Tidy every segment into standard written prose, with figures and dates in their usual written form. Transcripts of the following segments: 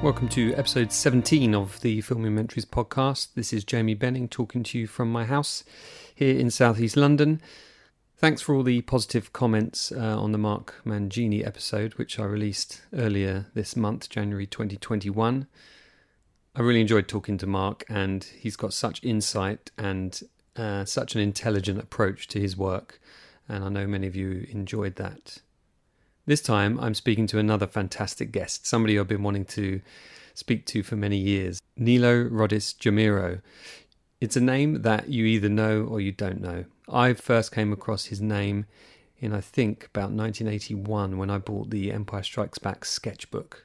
Welcome to episode 17 of the Filmumentaries podcast. This is Jamie Benning talking to you from my house here in southeast London. Thanks for all the positive comments on the Mark Mangini episode, which I released earlier this month, January 2021. I really enjoyed talking to Mark, and he's got such insight and such an intelligent approach to his work, and I know many of you enjoyed that. This time, I'm speaking to another fantastic guest, somebody I've been wanting to speak to for many years, Nilo Rodis-Jamero. It's a name that you either know or you don't know. I first came across his name in, I think, about 1981 when I bought the Empire Strikes Back Sketchbook.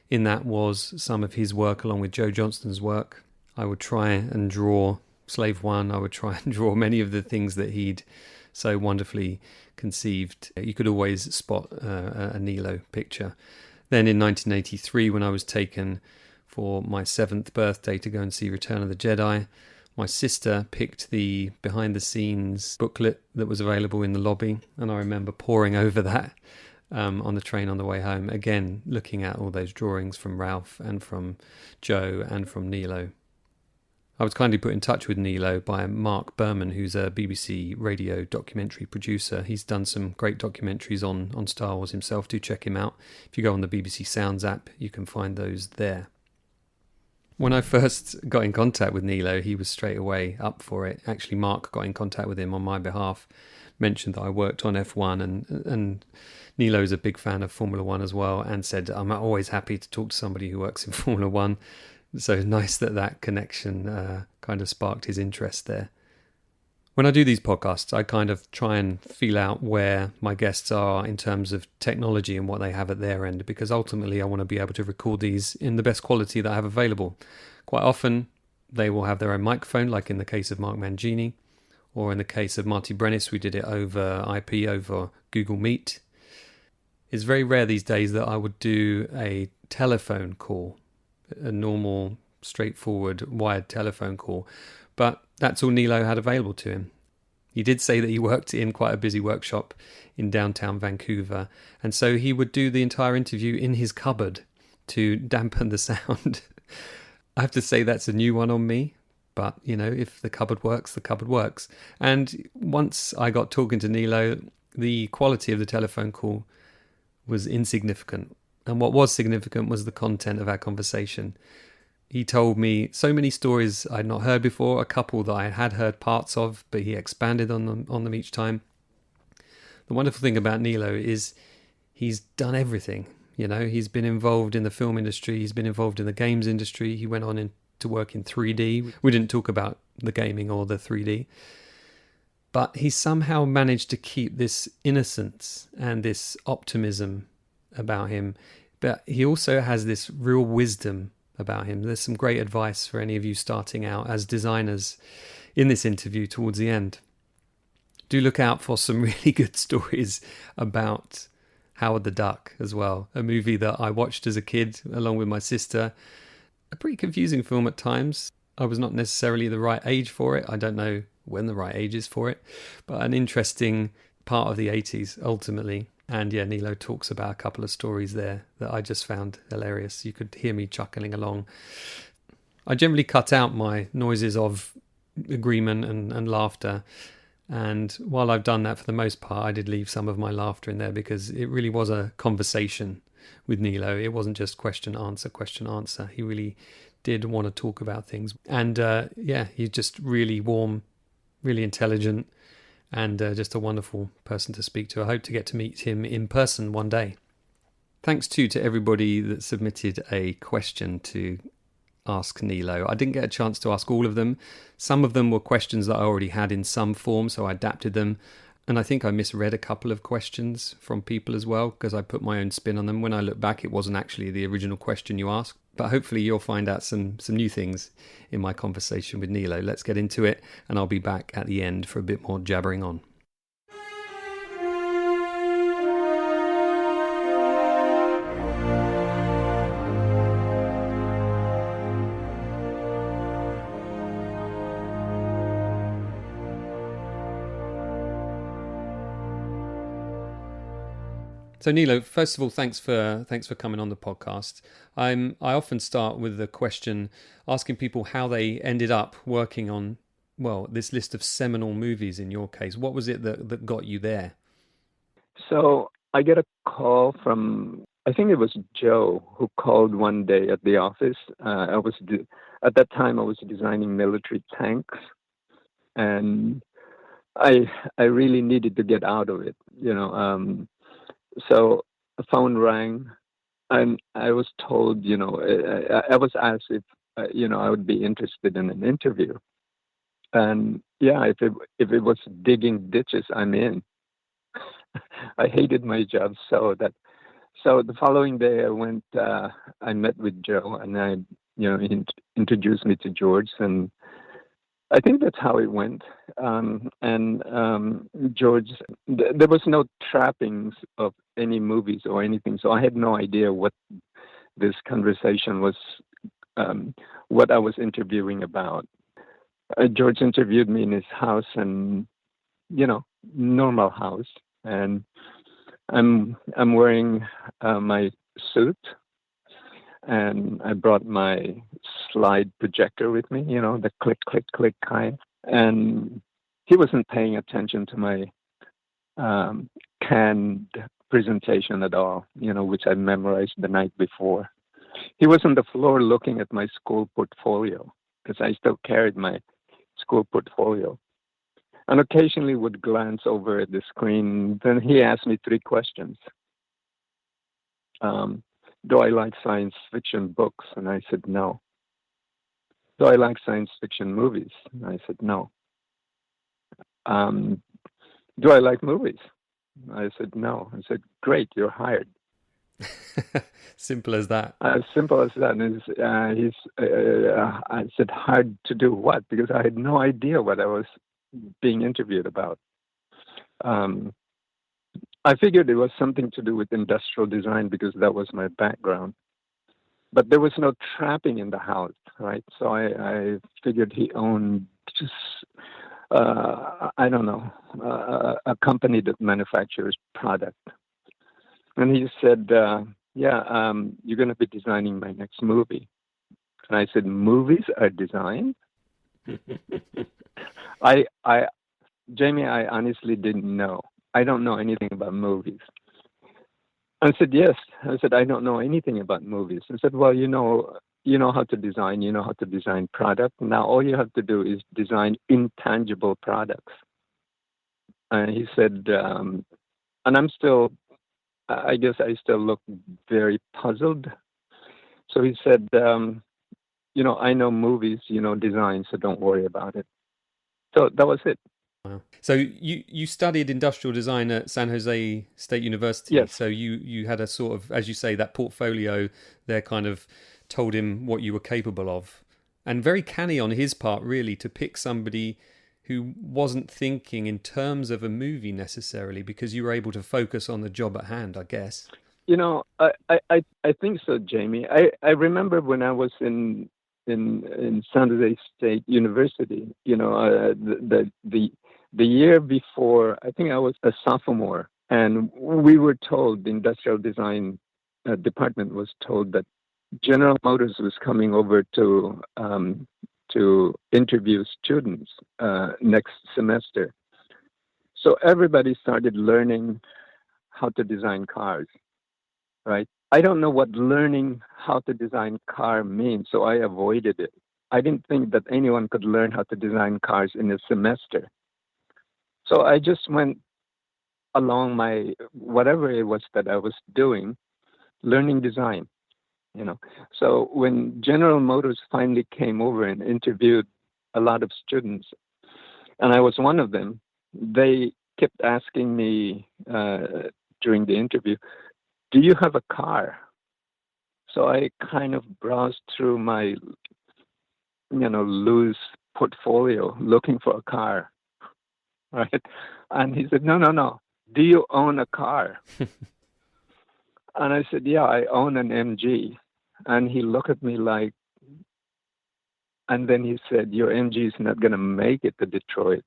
In that was some of his work along with Joe Johnston's work. I would try and draw Slave One. I would try and draw many of the things that he'd so wonderfully conceived. You could always spot a Nilo picture. Then in 1983, when I was taken for my 7th birthday to go and see Return of the Jedi, my sister picked the behind-the-scenes booklet that was available in the lobby, and I remember poring over that on the train on the way home, again looking at all those drawings from Ralph and from Joe and from Nilo. I was kindly put in touch with Nilo by Mark Berman, who's a BBC radio documentary producer. He's done some great documentaries on Star Wars himself. Do check him out. If you go on the BBC Sounds app, you can find those there. When I first got in contact with Nilo, he was straight away up for it. Actually, Mark got in contact with him on my behalf, mentioned that I worked on F1, and Nilo's a big fan of Formula One as well, and said, I'm always happy to talk to somebody who works in Formula One. So nice that connection kind of sparked his interest there. When I do these podcasts, I kind of try and feel out where my guests are in terms of technology and what they have at their end, because ultimately I want to be able to record these in the best quality that I have available. Quite often they will have their own microphone, like in the case of Mark Mangini, or in the case of Marty Brennis, we did it over IP, over Google Meet. It's very rare these days that I would do a telephone call, a normal, straightforward, wired telephone call. But that's all Nilo had available to him. He did say that he worked in quite a busy workshop in downtown Vancouver, and so he would do the entire interview in his cupboard to dampen the sound. I have to say that's a new one on me, but, you know, if the cupboard works, the cupboard works. And once I got talking to Nilo, the quality of the telephone call was insignificant. And what was significant was the content of our conversation. He told me so many stories I'd not heard before, a couple that I had heard parts of, but he expanded on them each time. The wonderful thing about Nilo is he's done everything. You know, he's been involved in the film industry, he's been involved in the games industry, he went on to work in 3D. We didn't talk about the gaming or the 3D. But he somehow managed to keep this innocence and this optimism about him, but he also has this real wisdom about him. There's some great advice for any of you starting out as designers in this interview towards the end. Do look out for some really good stories about Howard the Duck as well, a movie that I watched as a kid along with my sister. A pretty confusing film at times. I was not necessarily the right age for it. I don't know when the right age is for it, but an interesting part of the 80s ultimately. And yeah, Nilo talks about a couple of stories there that I just found hilarious. You could hear me chuckling along. I generally cut out my noises of agreement and laughter. And while I've done that for the most part, I did leave some of my laughter in there because it really was a conversation with Nilo. It wasn't just question, answer. He really did want to talk about things. And he's just really warm, really intelligent, and just a wonderful person to speak to. I hope to get to meet him in person one day. Thanks too to everybody that submitted a question to ask Nilo. I didn't get a chance to ask all of them. Some of them were questions that I already had in some form, so I adapted them. And I think I misread a couple of questions from people as well, because I put my own spin on them. When I look back, it wasn't actually the original question you asked. But hopefully you'll find out some new things in my conversation with Nilo. Let's get into it, and I'll be back at the end for a bit more jabbering on. So Nilo, first of all, thanks for coming on the podcast. I often start with the question asking people how they ended up working on, well, this list of seminal movies. In your case, what was it that got you there? So I get a call from, I think it was Joe, who called one day at the office. At that time I was designing military tanks, and I really needed to get out of it. So the phone rang, and I was told, I was asked if I would be interested in an interview. And yeah, if it was digging ditches, I'm in. I hated my job so the following day I went. I met with Joe, and he introduced me to George, and I think that's how it went. George, there was no trappings of any movies or anything, so I had no idea what this conversation was, what I was interviewing about. George interviewed me in his house, and normal house, and I'm wearing my suit, and I brought my slide projector with me, the click, click, click kind. And he wasn't paying attention to my canned presentation at all, which I memorized the night before. He was on the floor looking at my school portfolio, because I still carried my school portfolio, and occasionally would glance over at the screen. Then he asked me 3 questions. Do I like science fiction books? And I said no. Do I like science fiction movies? And I said no. Do I like movies? I said no. I said, great, you're hired. Simple as that. As simple as that. And I said, hired to do what? Because I had no idea what I was being interviewed about. I figured it was something to do with industrial design because that was my background. But there was no trapping in the house, right? So I figured he owned just, I don't know, a company that manufactures product. And he said, you're going to be designing my next movie. And I said, movies are designed? Jamie, I honestly didn't know. I don't know anything about movies. I said, yes. I said, I don't know anything about movies. I said, well, you know how to design product. Now all you have to do is design intangible products. And he said, and I guess I still look very puzzled. So he said, I know movies, design, so don't worry about it. So that was it. Wow. So you studied industrial design at San Jose State University. Yes. So you had a sort of, as you say, that portfolio there kind of told him what you were capable of. And very canny on his part, really, to pick somebody who wasn't thinking in terms of a movie necessarily, because you were able to focus on the job at hand, I guess. I think so, Jamie. I remember when I was in San Jose State University, the year before, I think I was a sophomore, and we were told, the industrial design department was told that General Motors was coming over to interview students next semester. So everybody started learning how to design cars, right? I don't know what learning how to design car means, so I avoided it. I didn't think that anyone could learn how to design cars in a semester. So I just went along my, whatever it was that I was doing, learning design, So when General Motors finally came over and interviewed a lot of students, and I was one of them, they kept asking me during the interview, do you have a car? So I kind of browsed through my, loose portfolio looking for a car, right? And he said, no. Do you own a car? And I said, yeah, I own an MG. And he looked at me like, and then he said, your MG is not going to make it to Detroit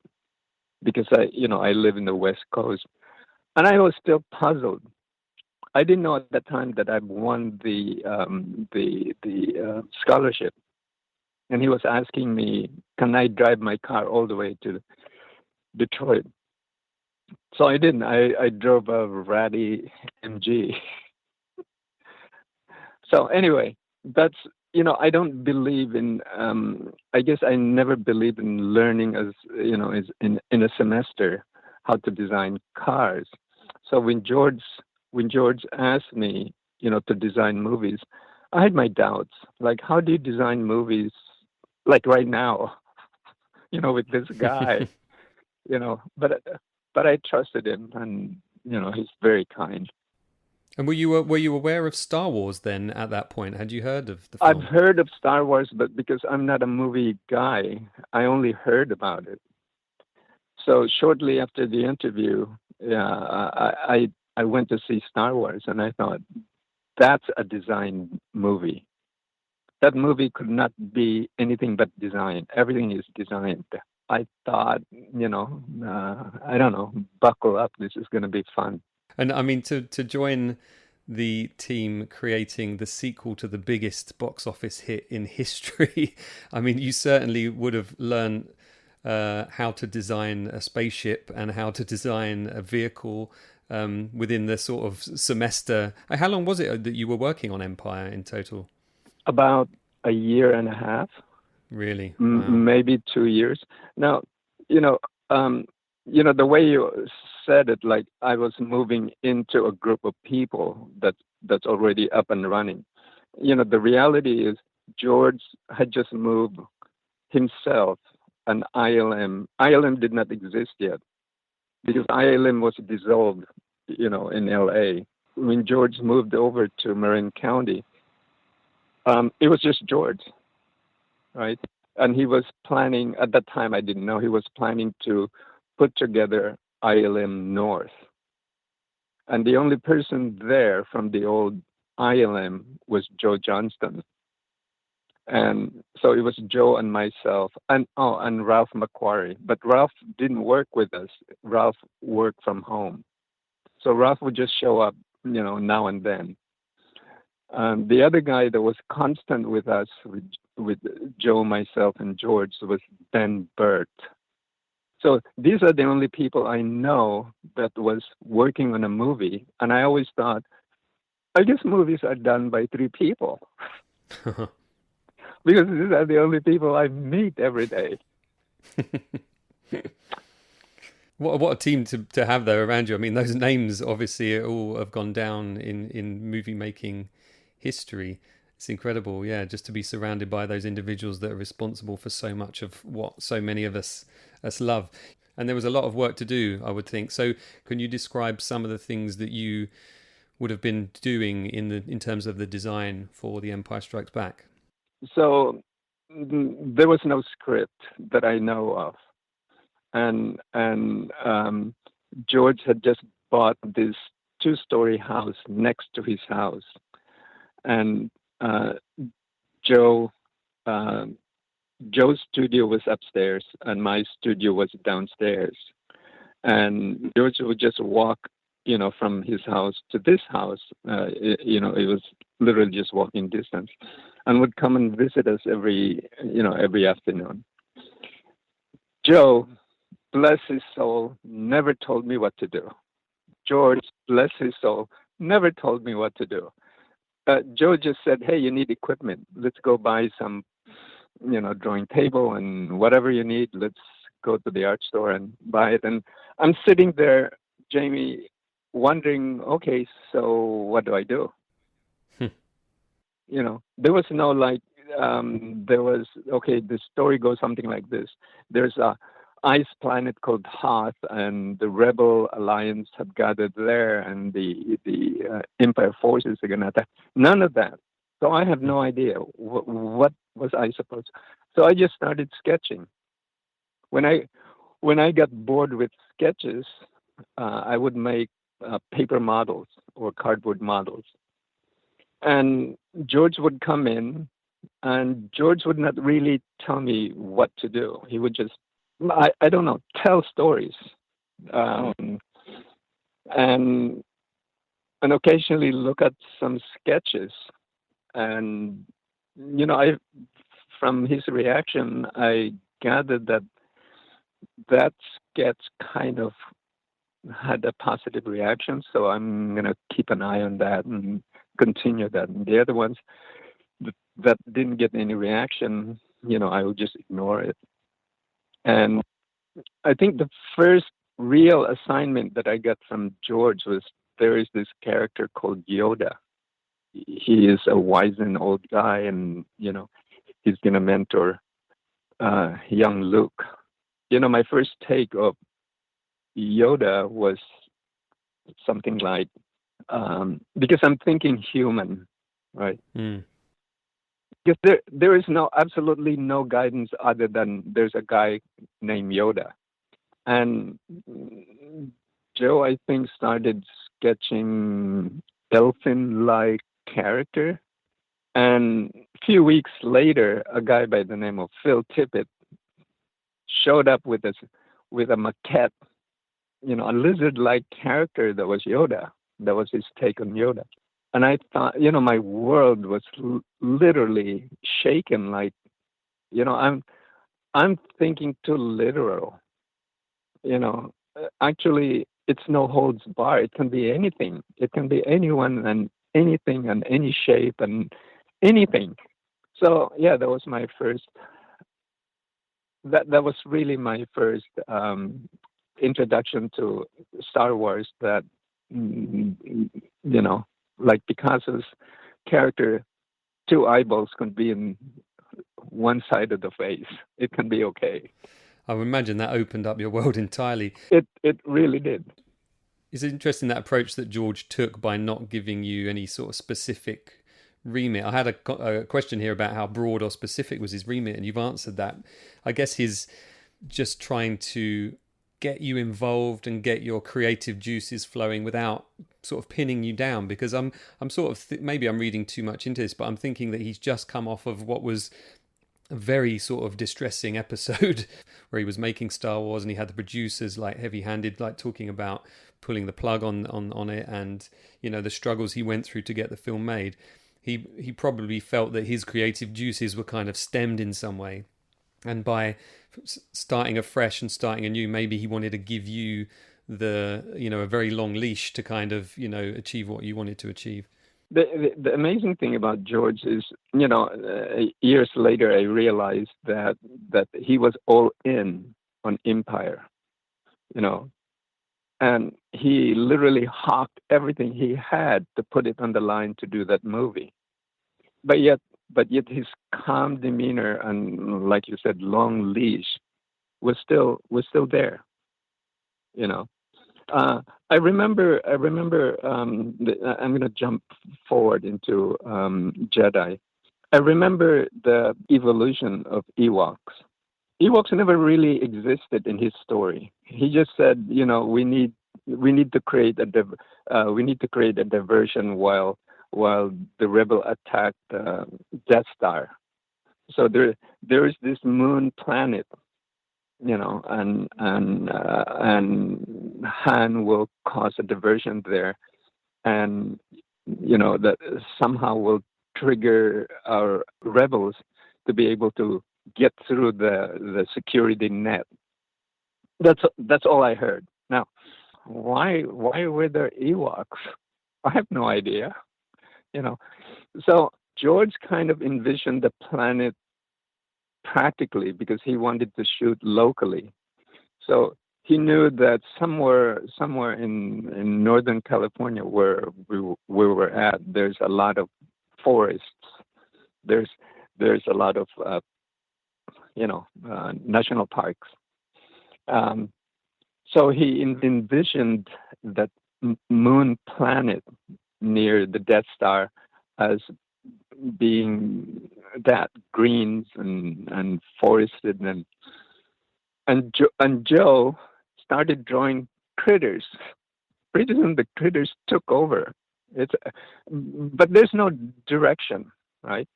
because I live in the West Coast. And I was still puzzled. I didn't know at that time that I won the scholarship, and he was asking me, "Can I drive my car all the way to Detroit?" So I didn't. I drove a ratty MG. So anyway, that's, I don't believe in. I guess I never believed in learning as as in a semester how to design cars. So when George asked me, to design movies, I had my doubts. Like, how do you design movies like right now, with this guy, but I trusted him, and he's very kind. And were you aware of Star Wars then at that point? Had you heard of the I've film? heard of Star Wars, but because I'm not a movie guy, I only heard about it. So shortly after the interview, yeah, I went to see Star Wars, and I thought, that's a design movie. That movie could not be anything but design. Everything is designed. I thought, I don't know, buckle up. This is going to be fun. And I mean, to join the team creating the sequel to the biggest box office hit in history, I mean, you certainly would have learned how to design a spaceship and how to design a vehicle within the sort of semester. How long was it that you were working on Empire in total? About a year and a half. Really? Wow. Maybe 2 years. Now, the way you said it, like I was moving into a group of people that's already up and running. The reality is George had just moved himself an ILM. ILM did not exist yet because ILM was dissolved, in LA. When George moved over to Marin County, it was just George, right? And he was planning, at that time I didn't know, he was planning to put together ILM North. And the only person there from the old ILM was Joe Johnston. And so it was Joe and myself and Ralph McQuarrie. But Ralph didn't work with us. Ralph worked from home. So Ralph would just show up, now and then. The other guy that was constant with us, with Joe, myself, and George, was Ben Burt. So these are the only people I know that was working on a movie. And I always thought, I guess movies are done by 3 people. Because these are the only people I meet every day. What a team to have there around you. I mean, those names obviously all have gone down in movie making history. It's incredible, yeah, just to be surrounded by those individuals that are responsible for so much of what so many of us love. And there was a lot of work to do, I would think. So can you describe some of the things that you would have been doing in terms of the design for The Empire Strikes Back? So there was no script that I know of. And George had just bought this 2-story house next to his house. And Joe's studio was upstairs and my studio was downstairs. And George would just walk, from his house to this house. It was literally just walking distance, and would come and visit us every afternoon. Joe, bless his soul, never told me what to do. George, bless his soul, never told me what to do. Joe just said, hey, you need equipment. Let's go buy some, drawing table and whatever you need. Let's go to the art store and buy it. And I'm sitting there, Jamie, wondering, okay, so what do I do? There was no the story goes something like this. There's a ice planet called Hoth, and the Rebel Alliance have gathered there, and the Empire forces are going to attack. None of that. So I have no idea what was I supposed to. So I just started sketching. When I got bored with sketches, I would make paper models or cardboard models. And George would come in, and George would not really tell me what to do. He would just, I don't know, tell stories. And and occasionally look at some sketches. And I from his reaction, I gathered that that sketch kind of had a positive reaction. So I'm gonna keep an eye on that and continue that. And the other ones that didn't get any reaction, I will just ignore it. And I think the first real assignment that I got from George was there is this character called Yoda. He is a wizened old guy, and he's gonna mentor young Luke. My first take of Yoda was something like because I'm thinking human, right? Mm. Because there is absolutely no guidance other than there's a guy named Yoda. And Joe, I think, started sketching elfin-like character. And a few weeks later, a guy by the name of Phil Tippett showed up with a maquette, a lizard-like character that was Yoda. That was his take on Yoda. And I thought, my world was literally shaken. Like, I'm thinking too literal. Actually, it's no holds bar. It can be anything. It can be anyone and anything and any shape and anything. So yeah, that was my first. That was really my first introduction to Star Wars. That like Picasso's character, two eyeballs can be in one side of the face. It can be okay. I would imagine that opened up your world entirely. It really did. It's interesting that approach that George took by not giving you any sort of specific remit. I had a question here about how broad or specific was his remit, and you've answered that. I guess he's just trying to get you involved and get your creative juices flowing without sort of pinning you down, because I'm sort of maybe I'm reading too much into this, but I'm thinking that he's just come off of what was a very sort of distressing episode where he was making Star Wars and he had the producers like heavy-handed, like talking about pulling the plug on it, and the struggles he went through to get the film made. He probably felt that his creative juices were kind of stemmed in some way, and by starting afresh and starting anew, maybe he wanted to give you a very long leash to kind of achieve what you wanted to achieve. The amazing thing about George is, years later, I realized that he was all in on Empire, and he literally hawked everything he had to put it on the line to do that movie. But yet his calm demeanor and, like you said, long leash was still there, I remember. I'm going to jump forward into Jedi. I remember the evolution of Ewoks. Ewoks never really existed in his story. He just said, we need to create a diversion while the rebel attacked Death Star. So there is this moon planet, and Han will cause a diversion there, and that somehow will trigger our rebels to be able to get through the security net. That's all I heard. Now, why were there Ewoks? I have no idea. So George kind of envisioned the planet practically because he wanted to shoot locally. So he knew that somewhere in Northern California where we were at, there's a lot of forests. There's a lot of national parks. So he envisioned that moon planet near the Death Star as being that greens and forested, and Joe started drawing critters. Pretty soon the critters took over. But there's no direction, right?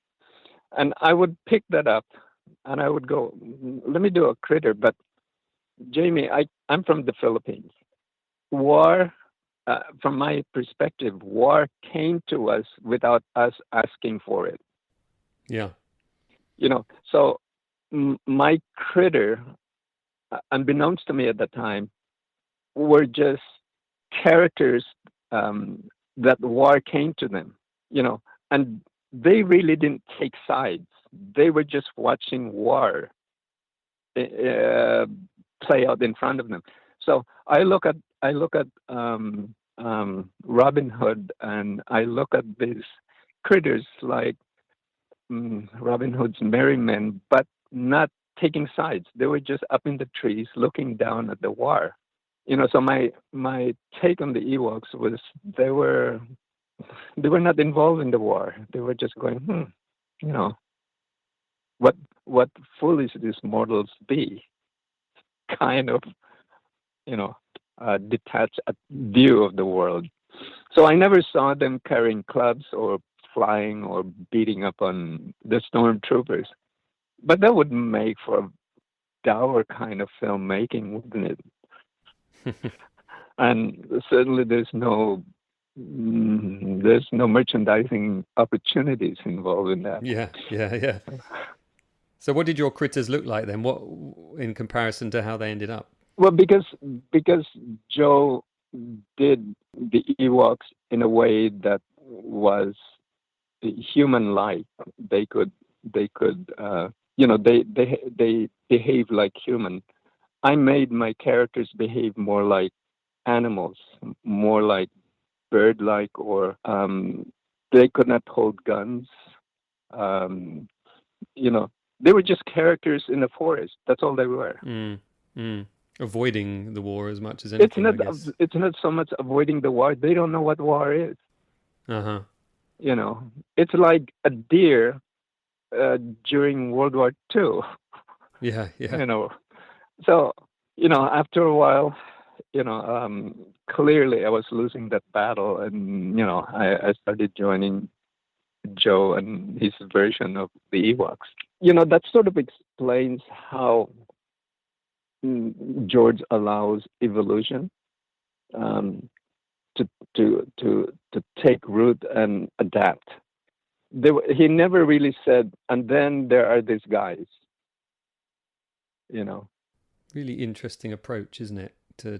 And I would pick that up and I would go, let me do a critter. But Jamie, I'm from the Philippines. War from my perspective, war came to us without us asking for it. Yeah. So my critter, unbeknownst to me at the time, were just characters that war came to them, and they really didn't take sides. They were just watching war play out in front of them. So I look at Robin Hood, and I look at these critters like Robin Hood's merry men, but not taking sides. They were just up in the trees looking down at the war. So my take on the Ewoks was they were not involved in the war. They were just going, what foolish these mortals be, kind of, detached view of the world. So I never saw them carrying clubs or flying or beating up on the stormtroopers. But that would make for a dour kind of filmmaking, wouldn't it? And certainly there's no merchandising opportunities involved in that. Yeah. So what did your critters look like then? What, in comparison to how they ended up? Well, because Joe did the Ewoks in a way that was human-like. They behave like human. I made my characters behave more like animals, more like bird-like, or they could not hold guns. They were just characters in the forest. That's all they were. Avoiding the war as much as anything. It's not so much avoiding the war. They don't know what war is. Uh-huh. It's like a deer during World War II. Yeah. So, after a while, clearly I was losing that battle, and, I started joining Joe and his version of the Ewoks. That sort of explains how George allows evolution to take root and adapt. He never really said, and then there are these guys. Really interesting approach, isn't it? To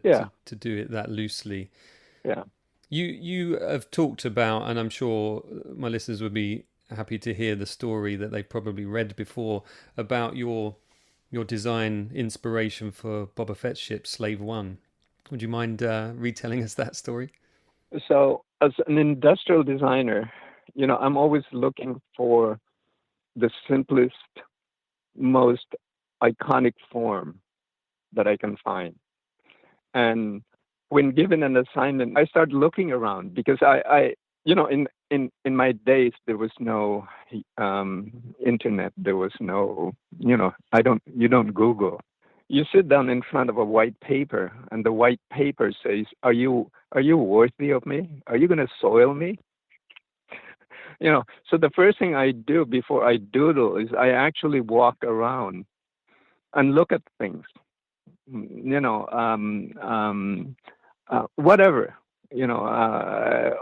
do it that loosely. Yeah. You have talked about, and I'm sure my listeners would be happy to hear the story that they've probably read before, about your design inspiration for Boba Fett's ship Slave One. Would you mind retelling us that story? So, as an industrial designer, I'm always looking for the simplest, most iconic form that I can find. And when given an assignment, I start looking around, because I in my days there was no internet, there was no, you don't Google. You sit down in front of a white paper, and the white paper says, are you worthy of me? Are you going to soil me? So the first thing I do before I doodle is I actually walk around and look at things, whatever,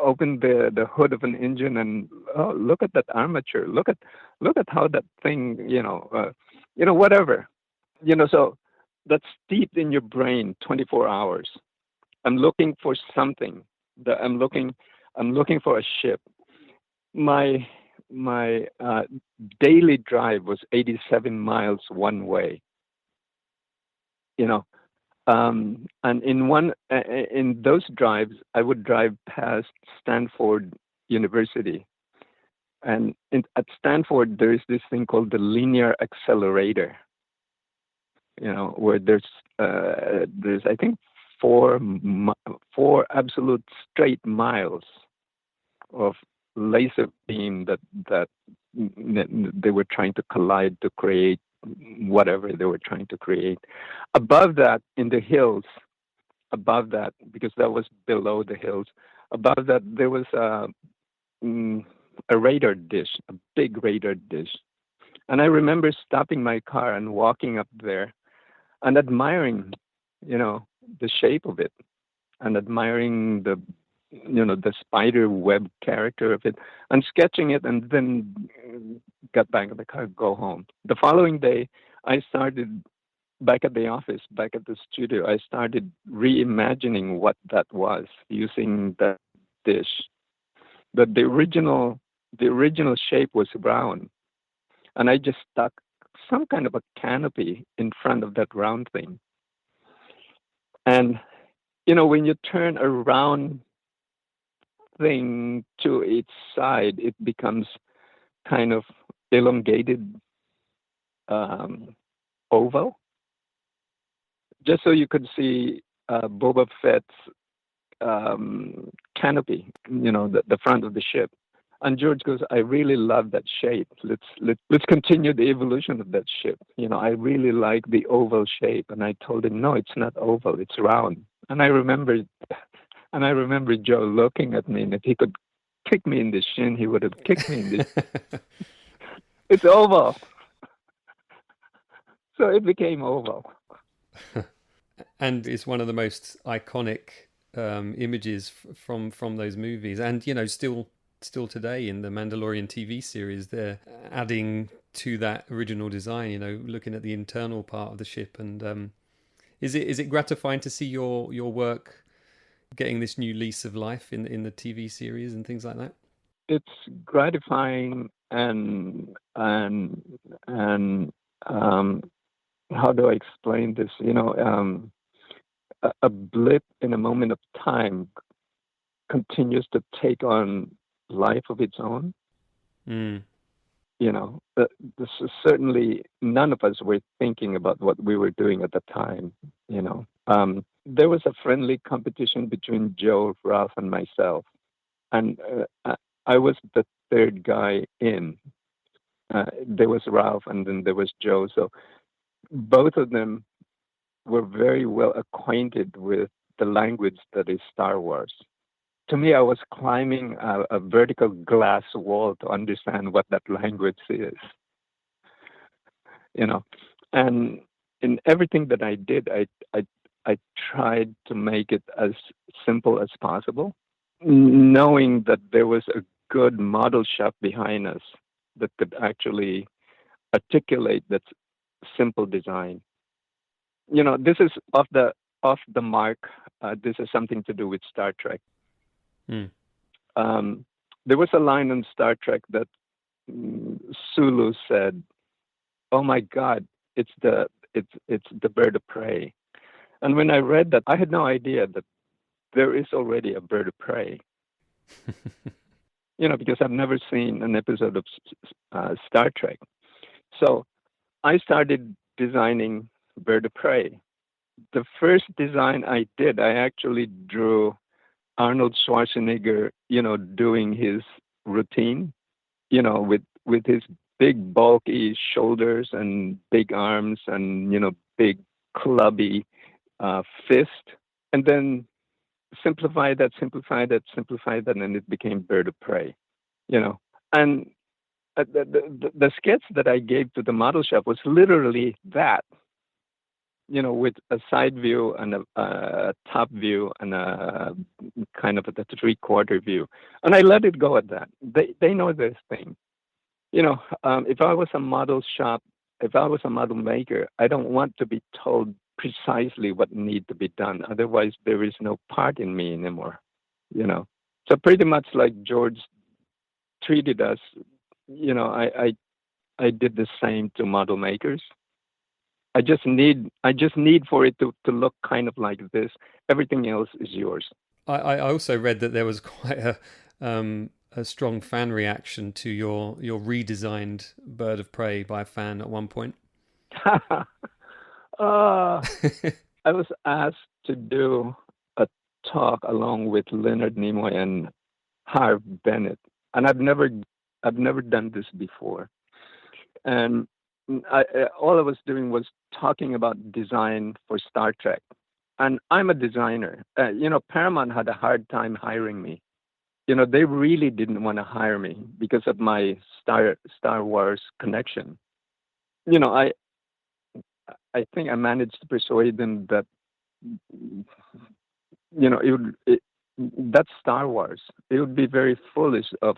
open the hood of an engine and look at that armature, look at how that thing, whatever, so that's steeped in your brain 24 hours. I'm looking for something. I'm looking for a ship. My daily drive was 87 miles one way. And in those drives, I would drive past Stanford University, and at Stanford there is this thing called the linear accelerator. Where there's I think four absolute straight miles of laser beam that they were trying to collide to create whatever they were trying to create. Above that, in the hills, because that was below the hills, above that there was a radar dish, a big radar dish. And I remember stopping my car and walking up there and admiring, the shape of it. and admiring the spider web character of it, and sketching it, and then got back in the car, go home. The following day, I started back at the office, back at the studio. I started reimagining what that was using that dish. But the original shape was round, and I just stuck some kind of a canopy in front of that round thing. And when you turn a round thing to its side, it becomes kind of elongated oval. Just so you could see Boba Fett's canopy, the front of the ship. And George goes, I really love that shape. Let's continue the evolution of that ship. I really like the oval shape. And I told him, no, it's not oval, it's round. And I remember Joe looking at me, and if he could kick me in the shin, he would have kicked me in the It's oval. So it became oval. And it's one of the most iconic images from those movies, and still today in the Mandalorian TV series, they're adding to that original design. Looking at the internal part of the ship, and is it gratifying to see your work getting this new lease of life in the TV series and things like that? It's gratifying, and how do I explain this? A blip in a moment of time continues to take on life of its own. This is certainly, none of us were thinking about what we were doing at the time. There was a friendly competition between Joe, Ralph, and myself, and I was the third guy in. There was Ralph, and then there was Joe. So both of them were very well acquainted with the language that is Star Wars. To me, I was climbing a vertical glass wall to understand what that language is. And in everything that I did, I tried to make it as simple as possible, knowing that there was a good model shop behind us that could actually articulate that simple design. This is off the mark. This is something to do with Star Trek. There was a line in Star Trek that Sulu said, "Oh my God, it's the bird of prey." And when I read that, I had no idea that there is already a bird of prey. Because I've never seen an episode of Star Trek. So I started designing bird of prey. The first design I did, I actually drew Arnold Schwarzenegger, doing his routine, with his big bulky shoulders and big arms and, big clubby fist. And then simplify that, and it became bird of prey, And the sketch that I gave to the model shop was literally that, with a side view and a top view and a kind of a three-quarter view. And I let it go at that. They know this thing. If I was a model shop, if I was a model maker, I don't want to be told precisely what needs to be done. Otherwise, there is no part in me anymore. So pretty much like George treated us, I did the same to model makers. I just need for it to look kind of like this. Everything else is yours. I also read that there was quite a strong fan reaction to your redesigned bird of prey by a fan at one point. I was asked to do a talk along with Leonard Nimoy and Harv Bennett, and I've never done this before. And all I was doing was talking about design for Star Trek. And I'm a designer. Paramount had a hard time hiring me. They really didn't want to hire me because of my Star Wars connection. I think I managed to persuade them that that's Star Wars. It would be very foolish of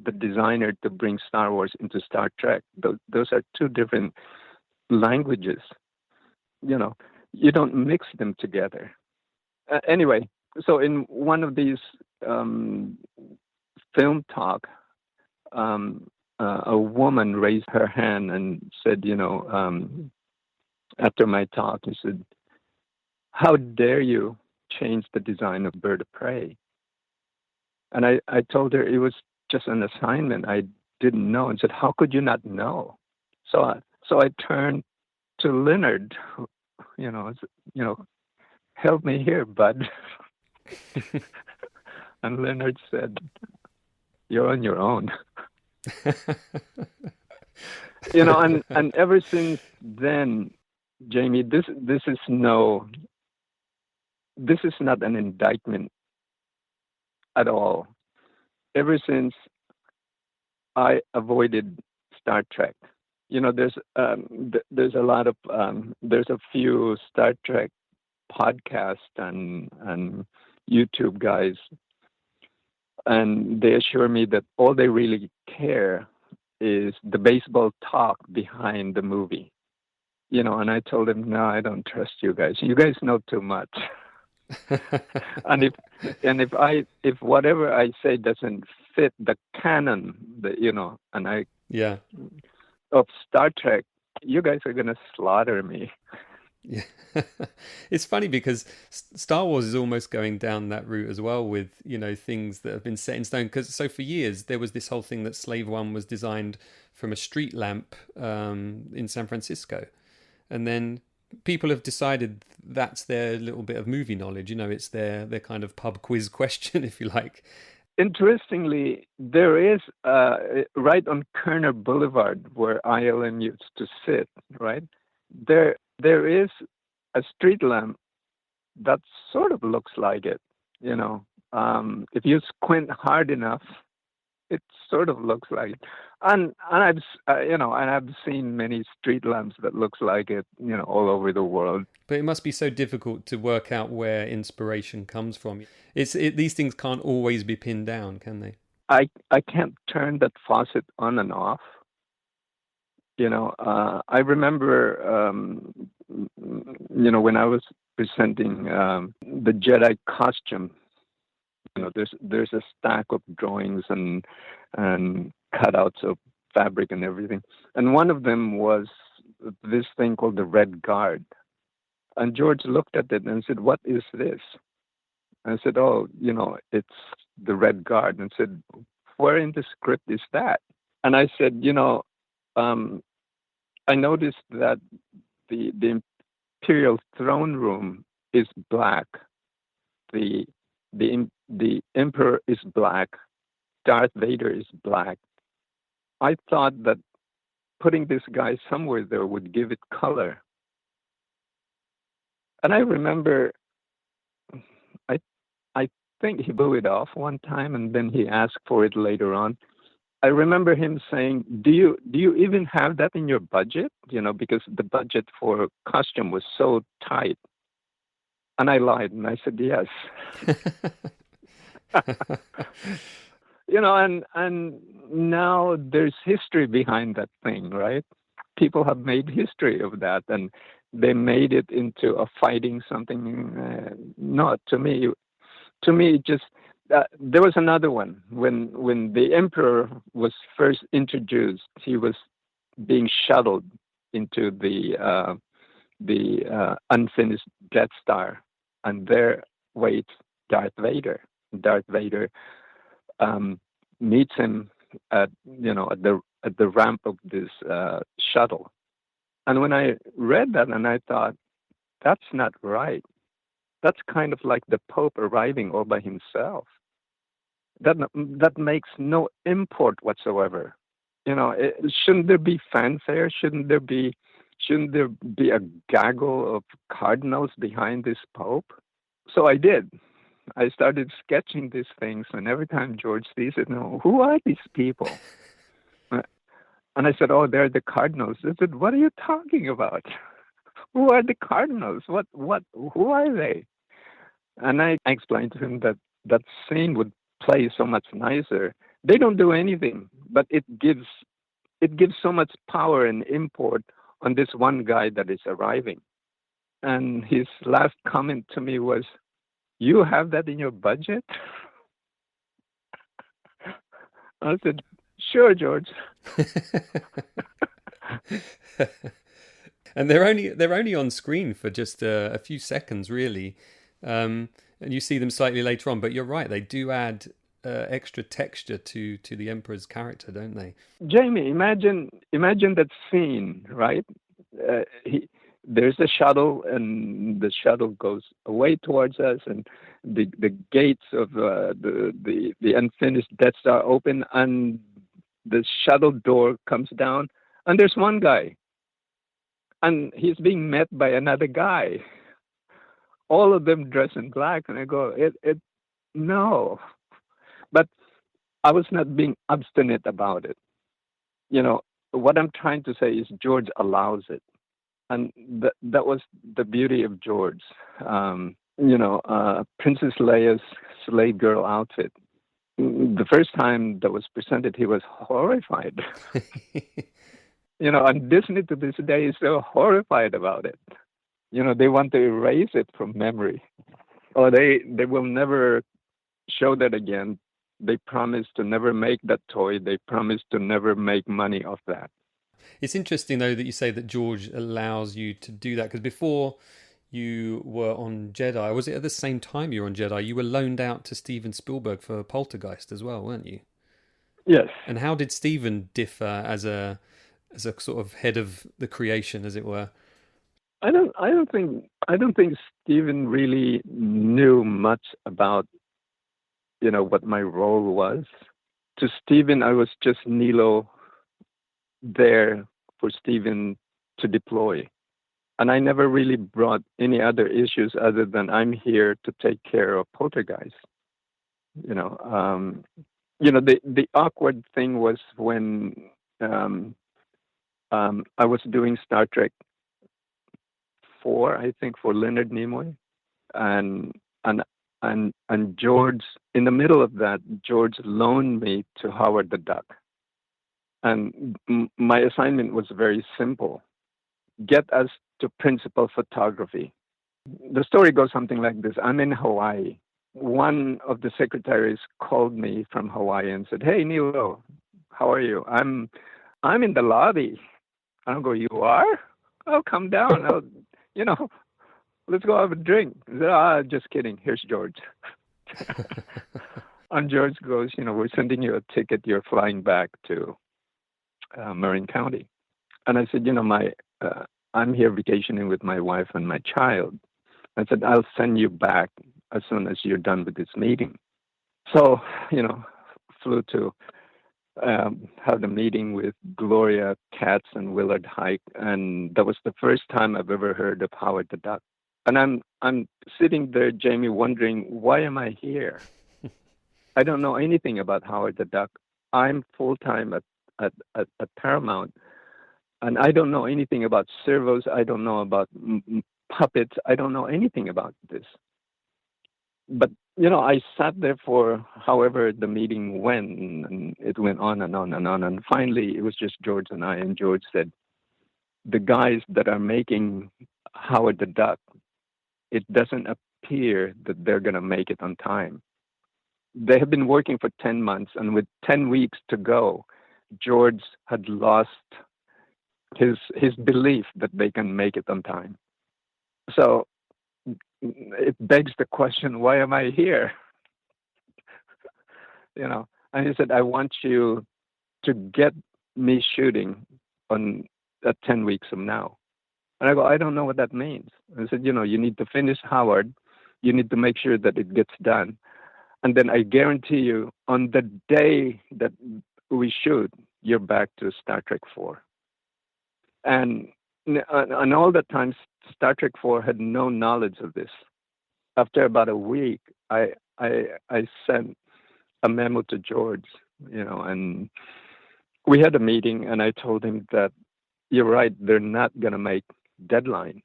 the designer to bring Star Wars into Star Trek. Those are two different languages. You know, you don't mix them together. Anyway, so in one of these film talk, a woman raised her hand and said, after my talk, he said, "How dare you change the design of Bird of Prey?" And I told her it was just an assignment. I didn't know, and said, "How could you not know?" So I turned to Leonard, you know, "Help me here, bud." And Leonard said, "You're on your own." And ever since then, Jamie, this is not an indictment at all. Ever since I avoided Star Trek, there's a lot of there's a few Star Trek podcasts and YouTube guys, and they assure me that all they really care is the baseball talk behind the movie. And I told them, no, I don't trust you guys. You guys know too much. and if whatever I say doesn't fit the canon, of Star Trek, you guys are gonna slaughter me. Yeah. It's funny because Star Wars is almost going down that route as well, with things that have been set in stone. Because for years there was this whole thing that Slave One was designed from a street lamp in San Francisco, and then people have decided that's their little bit of movie knowledge. It's their kind of pub quiz question, if you like. Interestingly, there is right on Kerner Boulevard, where ILM used to sit, right there is a street lamp that sort of looks like it. If you squint hard enough, it sort of looks like it. And I've seen many street lamps that looks like it, all over the world. But it must be so difficult to work out where inspiration comes from. These things can't always be pinned down, can they? I can't turn that faucet on and off. I remember, when I was presenting the Jedi costume, there's a stack of drawings and cutouts of fabric and everything. And one of them was this thing called the Red Guard. And George looked at it and said, "What is this?" And I said, "Oh, it's the Red Guard." And said, "Where in the script is that?" And I said, I noticed that the Imperial throne room is black. The Emperor is black. Darth Vader is black. I thought that putting this guy somewhere there would give it color. And I remember, I think he blew it off one time, and then he asked for it later on. I remember him saying, "Do you even have that in your budget?" Because the budget for costume was so tight. And I lied, and I said yes. And now there's history behind that thing, right? People have made history of that, and they made it into a fighting something. No, to me, just there was another one when the Emperor was first introduced. He was being shuttled into the unfinished Death Star, and there waits Darth Vader. Darth Vader meets him at the ramp of this shuttle. And when I read that, and I thought, that's not right. That's kind of like the Pope arriving all by himself. That makes no import whatsoever. Shouldn't there be fanfare? Shouldn't there be a gaggle of cardinals behind this Pope? So I did. I started sketching these things, and every time George sees it, who are these people? And I said, "Oh, they're the cardinals." I said, "What are you talking about? Who are the cardinals? Who are they?" And I explained to him that that scene would play so much nicer. They don't do anything, but it gives so much power and import on this one guy that is arriving. And his last comment to me was, "You have that in your budget?" I said, "Sure, George." And they're only on screen for just a few seconds, really, and you see them slightly later on. But you're right; they do add extra texture to the Emperor's character, don't they? Jamie, imagine that scene, right? There's a shuttle, and the shuttle goes away towards us, and the gates of the unfinished Death Star open, and the shuttle door comes down, and there's one guy, and he's being met by another guy. All of them dressed in black, and I go, it no, but I was not being obstinate about it. You know, what I'm trying to say is George allows it, and that was the beauty of George. Princess Leia's slave girl outfit. The first time that was presented, he was horrified. And Disney to this day is so horrified about it. They want to erase it from memory, or they will never show that again. They promise to never make that toy. They promise to never make money off that. It's interesting, though, that you say that George allows you to do that, because before you were on Jedi, was it at the same time you were on Jedi? You were loaned out to Steven Spielberg for Poltergeist as well, weren't you? Yes. And how did Steven differ as a sort of head of the creation, as it were? I don't think Steven really knew much about what my role was. To Steven, I was just Nilo there for Steven to deploy. And I never really brought any other issues other than I'm here to take care of Poltergeist. The awkward thing was when I was doing Star Trek 4, I think, for Leonard Nimoy, and George, in the middle of that, George loaned me to Howard the Duck, and my assignment was very simple: get us to principal photography. The story goes something like this: I'm in Hawaii. One of the secretaries called me from Hawaii and said, "Hey, Nilo, how are you?" I'm in the lobby. I don't go, "You are? Oh, come down. Let's go have a drink." He said, just kidding. Here's George. And George goes, "We're sending you a ticket. You're flying back to Marin County." And I said, I'm here vacationing with my wife and my child. I said, "I'll send you back as soon as you're done with this meeting." So, flew to have the meeting with Gloria Katz and Willard Hike, and that was the first time I've ever heard of Howard the Duck. And I'm sitting there, Jamie, wondering, why am I here? I don't know anything about Howard the Duck. I'm full-time at Paramount, and I don't know anything about servos. I don't know about puppets. I don't know anything about this. But, I sat there for however the meeting went, and it went on and on and on. And finally, it was just George and I, and George said, "The guys that are making Howard the Duck, it doesn't appear that they're going to make it on time. They have been working for 10 months, and with 10 weeks to go, George had lost his belief that they can make it on time." So it begs the question, why am I here? And he said, "I want you to get me shooting on 10 weeks from now." And I go, "I don't know what that means." I said, "You need to finish Howard. You need to make sure that it gets done. And then I guarantee you, on the day that we shoot, you're back to Star Trek 4. And all the time, Star Trek 4 had no knowledge of this. After about a week, I sent a memo to George, and we had a meeting, and I told him that, "You're right, they're not going to make deadline."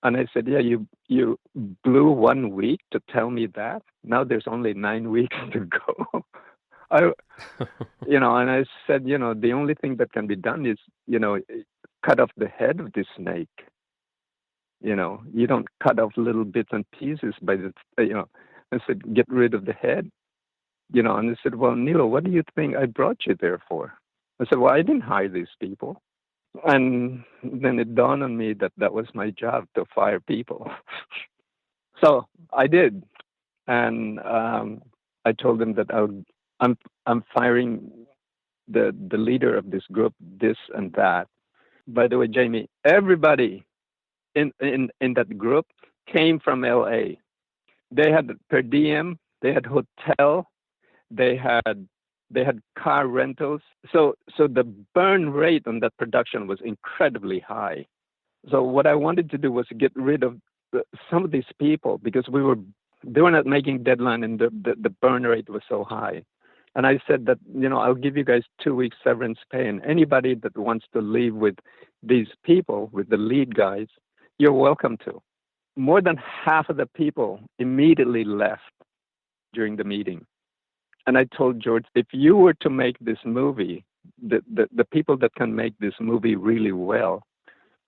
And I said, yeah, you blew 1 week to tell me that. Now there's only 9 weeks to go. I, and I said, the only thing that can be done is, cut off the head of this snake. You don't cut off little bits and pieces by the, I said, get rid of the head. And they said, well, Nilo, what do you think I brought you there for? I said, well, I didn't hire these people. And then it dawned on me that that was my job, to fire people. So I did. And I told them that I'm firing the leader of this group, this and that. By the way, Jamie, everybody in that group came from LA. They had per diem, they had hotel, they had car rentals. So the burn rate on that production was incredibly high. So what I wanted to do was get rid of some of these people, because they were not making deadline, and the burn rate was so high. And I said that, I'll give you guys 2 weeks severance pay, and anybody that wants to leave with these people, with the lead guys, you're welcome to. More than half of the people immediately left during the meeting. And I told George, if you were to make this movie, the people that can make this movie really well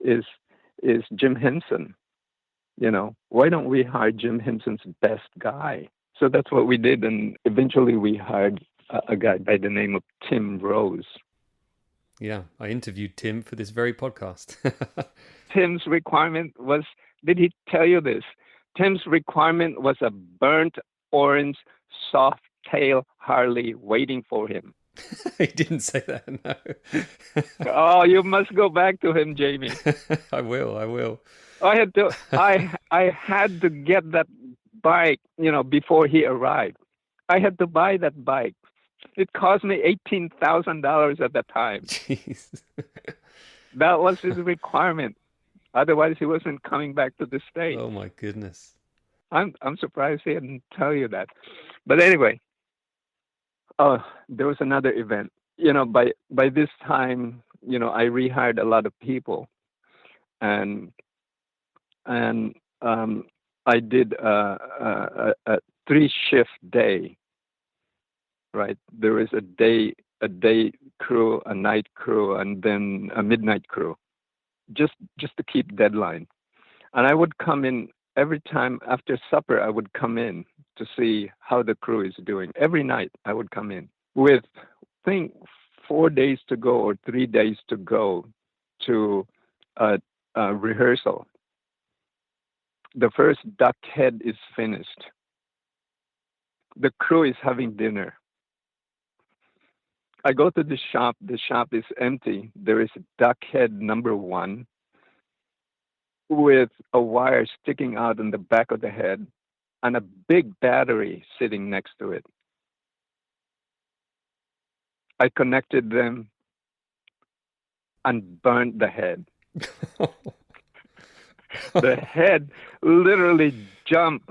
is Jim Henson. Why don't we hire Jim Henson's best guy? So that's what we did, and eventually we hired a guy by the name of Tim Rose. Yeah, I interviewed Tim for this very podcast. Tim's requirement was, did he tell you this? Tim's requirement was a burnt orange soft tail Harley waiting for him. He didn't say that, no. Oh, you must go back to him, Jamie. I will. I had to get that bike, before he arrived. I had to buy that bike. It cost me $18,000 at the time. Jeez. That was his requirement. Otherwise, he wasn't coming back to the States. Oh my goodness. I'm surprised he didn't tell you that. But anyway, there was another event. By this time, I rehired a lot of people, and I did a 3-shift day. Right, there is a day crew, a night crew, and then a midnight crew, just to keep deadline. And I would come in every time after supper. I would come in to see how the crew is doing. Every night I would come in with, I think, 4 days to go or 3 days to go to a rehearsal. The first duck head is finished. The crew is having dinner. I go to the shop. The shop is empty. There is duck head number 1 with a wire sticking out on the back of the head and a big battery sitting next to it. I connected them and burned the head. The head literally jumped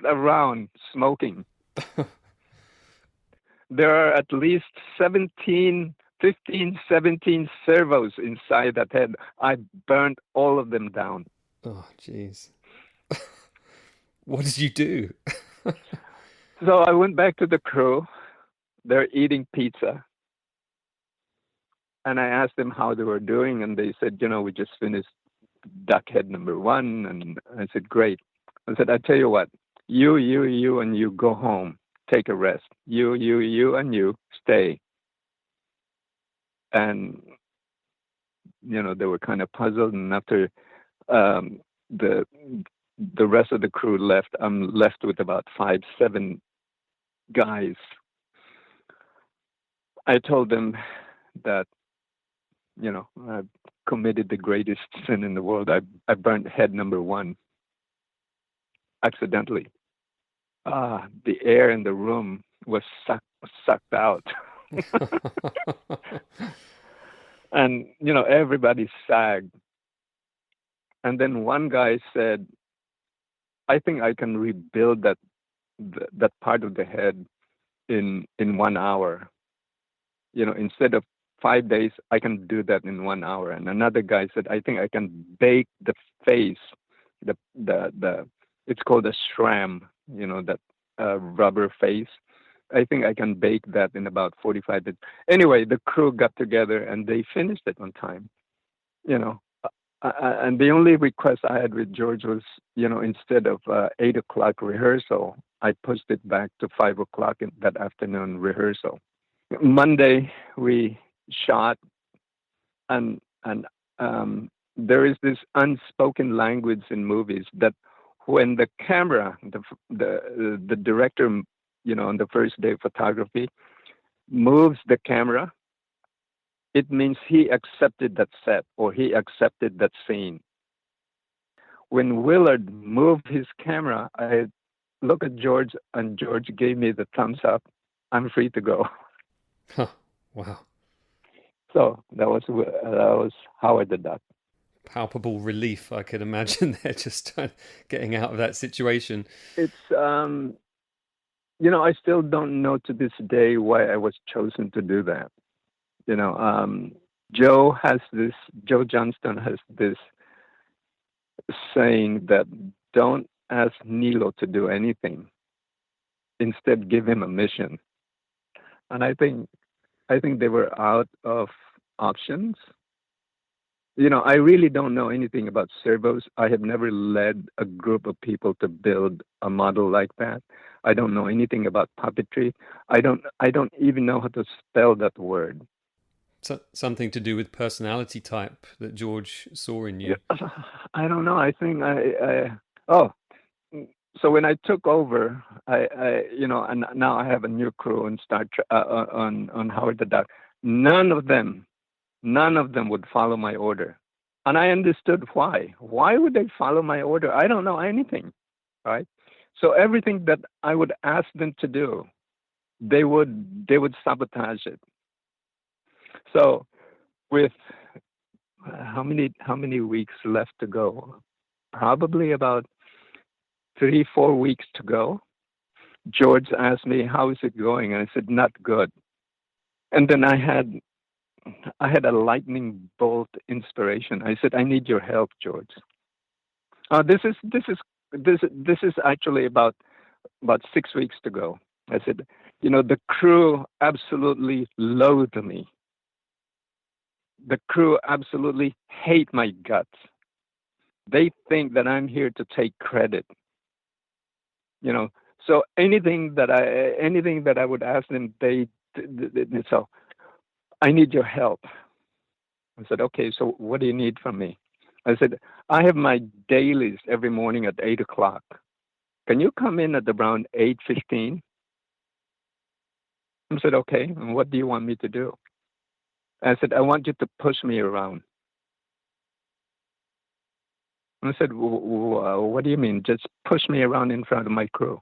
around smoking. There are at least 15, 17 servos inside that head. I burned all of them down. Oh, jeez. What did you do? So I went back to the crew. They're eating pizza. And I asked them how they were doing, and they said, we just finished duck head number 1. And I said, great. I said, I tell you what, you, and you go home. Take a rest. You, and you stay. And, they were kind of puzzled. And after the rest of the crew left, I'm left with about 5-7 guys. I told them that, I committed the greatest sin in the world. I burnt head number 1 accidentally. The air in the room was sucked out. And, everybody sagged. And then one guy said, I think I can rebuild that part of the head in 1 hour. Instead of 5 days, I can do that in 1 hour. And another guy said, I think I can bake the face, the it's called a shram, that rubber face. I think I can bake that in about 45 minutes. Anyway, the crew got together and they finished it on time, you know. And the only request I had with George was, instead of 8 o'clock rehearsal, I pushed it back to 5 o'clock in that afternoon rehearsal. Monday we shot, and there is this unspoken language in movies that when the camera, the director, on the first day of photography, moves the camera, it means he accepted that set or he accepted that scene. When Willard moved his camera, I looked at George, and George gave me the thumbs up. I'm free to go. Huh. Wow. So that was how I did that. Palpable relief, I could imagine there, just getting out of that situation. It's I still don't know to this day why I was chosen to do that. Joe Johnston has this saying that don't ask Nilo to do anything. Instead, give him a mission. And I think they were out of options. I really don't know anything about servos. I have never led a group of people to build a model like that. I don't know anything about puppetry. I don't even know how to spell that word. So, something to do with personality type that George saw in you. Yeah, I don't know. I think so when I took over, and now I have a new crew on on Howard the Duck. None of them would follow my order. And I understood why. Why would they follow my order? I don't know anything, right? So everything that I would ask them to do, they would sabotage it. So with how many weeks left to go? Probably about 3-4 weeks to go. George asked me, "How is it going?" And I said, "Not good." And then I had a lightning bolt inspiration. I said, "I need your help, George." This is actually about 6 weeks to go. I said, the crew absolutely loathe me. The crew absolutely hate my guts. They think that I'm here to take credit. So anything that I would ask them, so I need your help. I said, okay, so what do you need from me? I said, I have my dailies every morning at 8 o'clock. Can you come in at around 8:15? I said, okay, and what do you want me to do? I said, I want you to push me around. I said, what do you mean? Just push me around in front of my crew.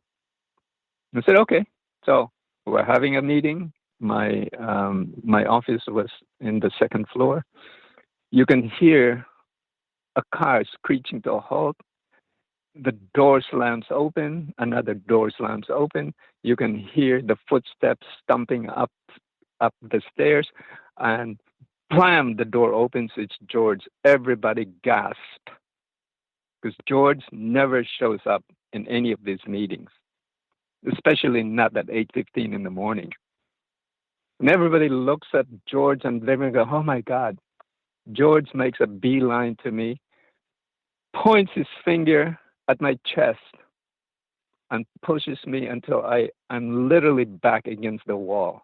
I said, okay. So we're having a meeting. My office was in the second floor. You can hear a car screeching to a halt. The door slams open, another door slams open. You can hear the footsteps stumping up the stairs, and blam, the door opens. It's George. Everybody gasped because George never shows up in any of these meetings, especially not at 8:15 in the morning. And everybody looks at George and they're going to go, oh my God. George makes a beeline to me, points his finger at my chest, and pushes me until I'm literally back against the wall.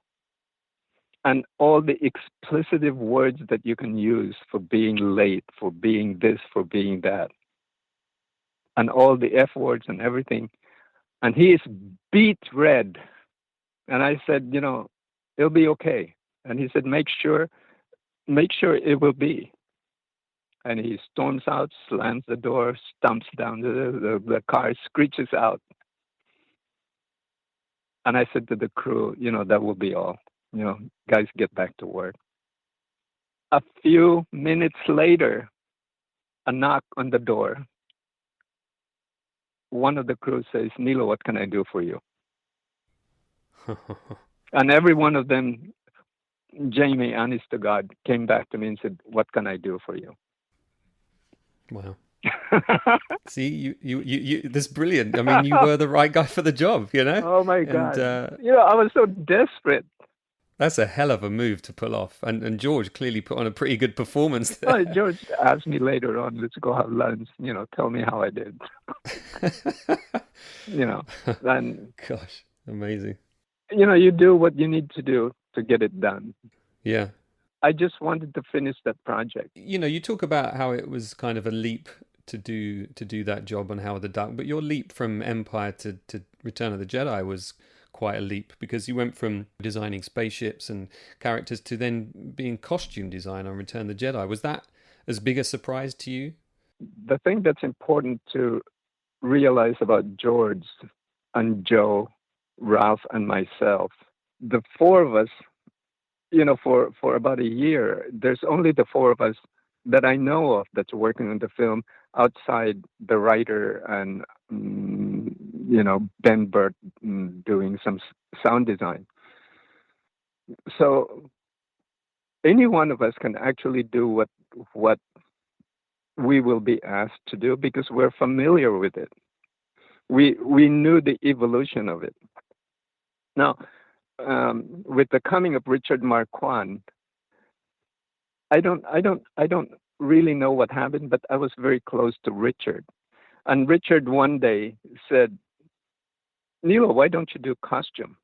And all the explicitive words that you can use for being late, for being this, for being that, and all the F words and everything. And he is beet red. And I said, it'll be okay. And he said, make sure it will be. And he storms out, slams the door, stumps down the car, screeches out. And I said to the crew, that will be all. Guys, get back to work. A few minutes later, a knock on the door. One of the crew says, Nilo, what can I do for you? And every one of them, Jamie, honest to God, came back to me and said, "What can I do for you?" Wow. See, this is brilliant. I mean, you were the right guy for the job, you know? Oh my And God. I was so desperate. that's a hell of a move to pull off. And George clearly put on a pretty good performance Oh, there. George asked me later on, "Let's go have lunch, tell me how I did." And Gosh, amazing. you do what you need to do to get it done. Yeah. I just wanted to finish that project. You talk about how it was kind of a leap to do that job on Howard the Duck, but your leap from Empire to Return of the Jedi was quite a leap, because you went from designing spaceships and characters to then being costume design on Return of the Jedi. Was that as big a surprise to you? The thing that's important to realize about George and Joe, Ralph, and myself, the four of us, for about a year, there's only the four of us that I know of that's working on the film outside the writer and, Ben Burt doing some sound design. So any one of us can actually do what we will be asked to do because we're familiar with it. We knew the evolution of it. Now, with the coming of Richard Marquand, I don't really know what happened, but I was very close to Richard. And Richard one day said, "Nilo, why don't you do costume?"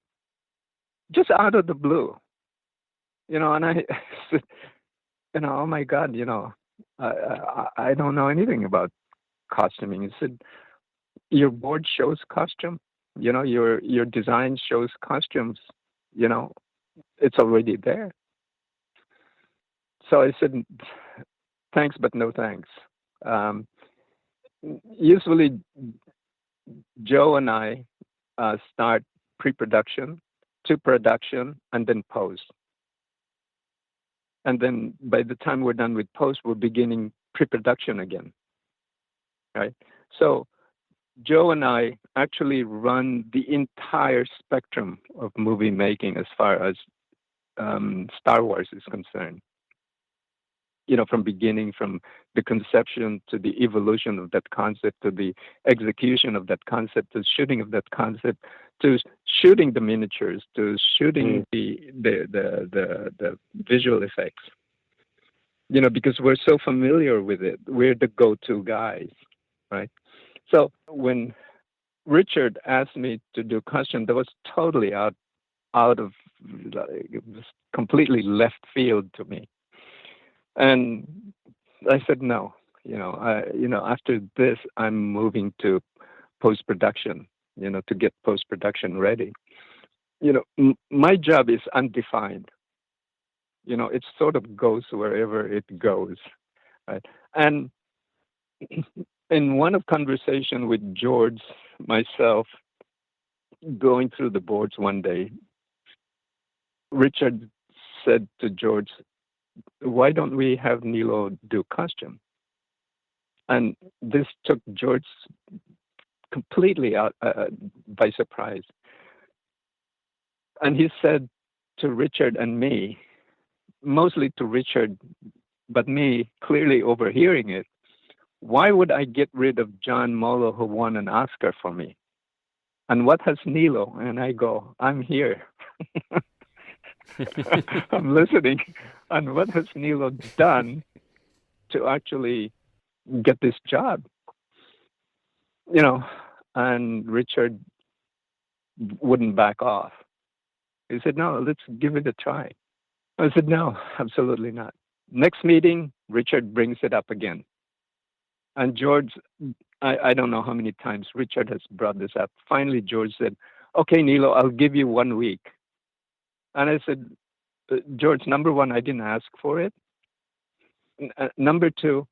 Just out of the blue. And I said, "Oh my God, I don't know anything about costuming." He said, "Your board shows costume, your design shows costumes, it's already there." So I said, "Thanks, but no thanks." Usually, Joe and I start pre-production to production and then post. And then by the time we're done with post, we're beginning pre-production again, right? So Joe and I actually run the entire spectrum of movie making as far as Star Wars is concerned. From the conception to the evolution of that concept, to the execution of that concept, to shooting of that concept, to shooting the miniatures, to shooting the visual effects. Because we're so familiar with it, we're the go-to guys, right? So when Richard asked me to do costume, that was totally out of, it was completely left field to me. And I said, no, after this, I'm moving to post-production, to get post-production ready. My job is undefined. It sort of goes wherever it goes, right? And in one of conversation with George, myself, going through the boards one day, Richard said to George, "Why don't we have Nilo do costume?" And this took George completely out by surprise. And he said to Richard and me, mostly to Richard, but me clearly overhearing it, "Why would I get rid of John Molo, who won an Oscar for me? And what has Nilo?" And I go, "I'm here." I'm listening. And what has Nilo done to actually get this job? And Richard wouldn't back off. He said, "No, let's give it a try." I said, "No, absolutely not." Next meeting, Richard brings it up again. And George, I don't know how many times Richard has brought this up. Finally, George said, "Okay, Nilo, I'll give you 1 week." And I said, "George, number one, I didn't ask for it. Number two,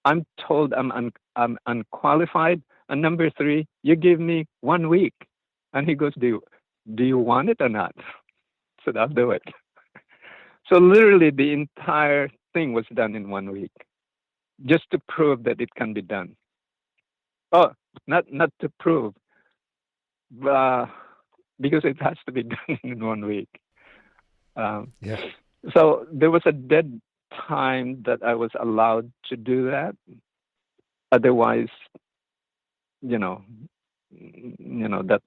I'm told I'm unqualified. And number three, you give me 1 week." And he goes, do you want it or not?" I said, "I'll do it." So literally the entire thing was done in 1 week, just to prove that it can be done. Oh, not to prove, because it has to be done in 1 week. Yeah. So there was a dead time that I was allowed to do that. Otherwise, you know, that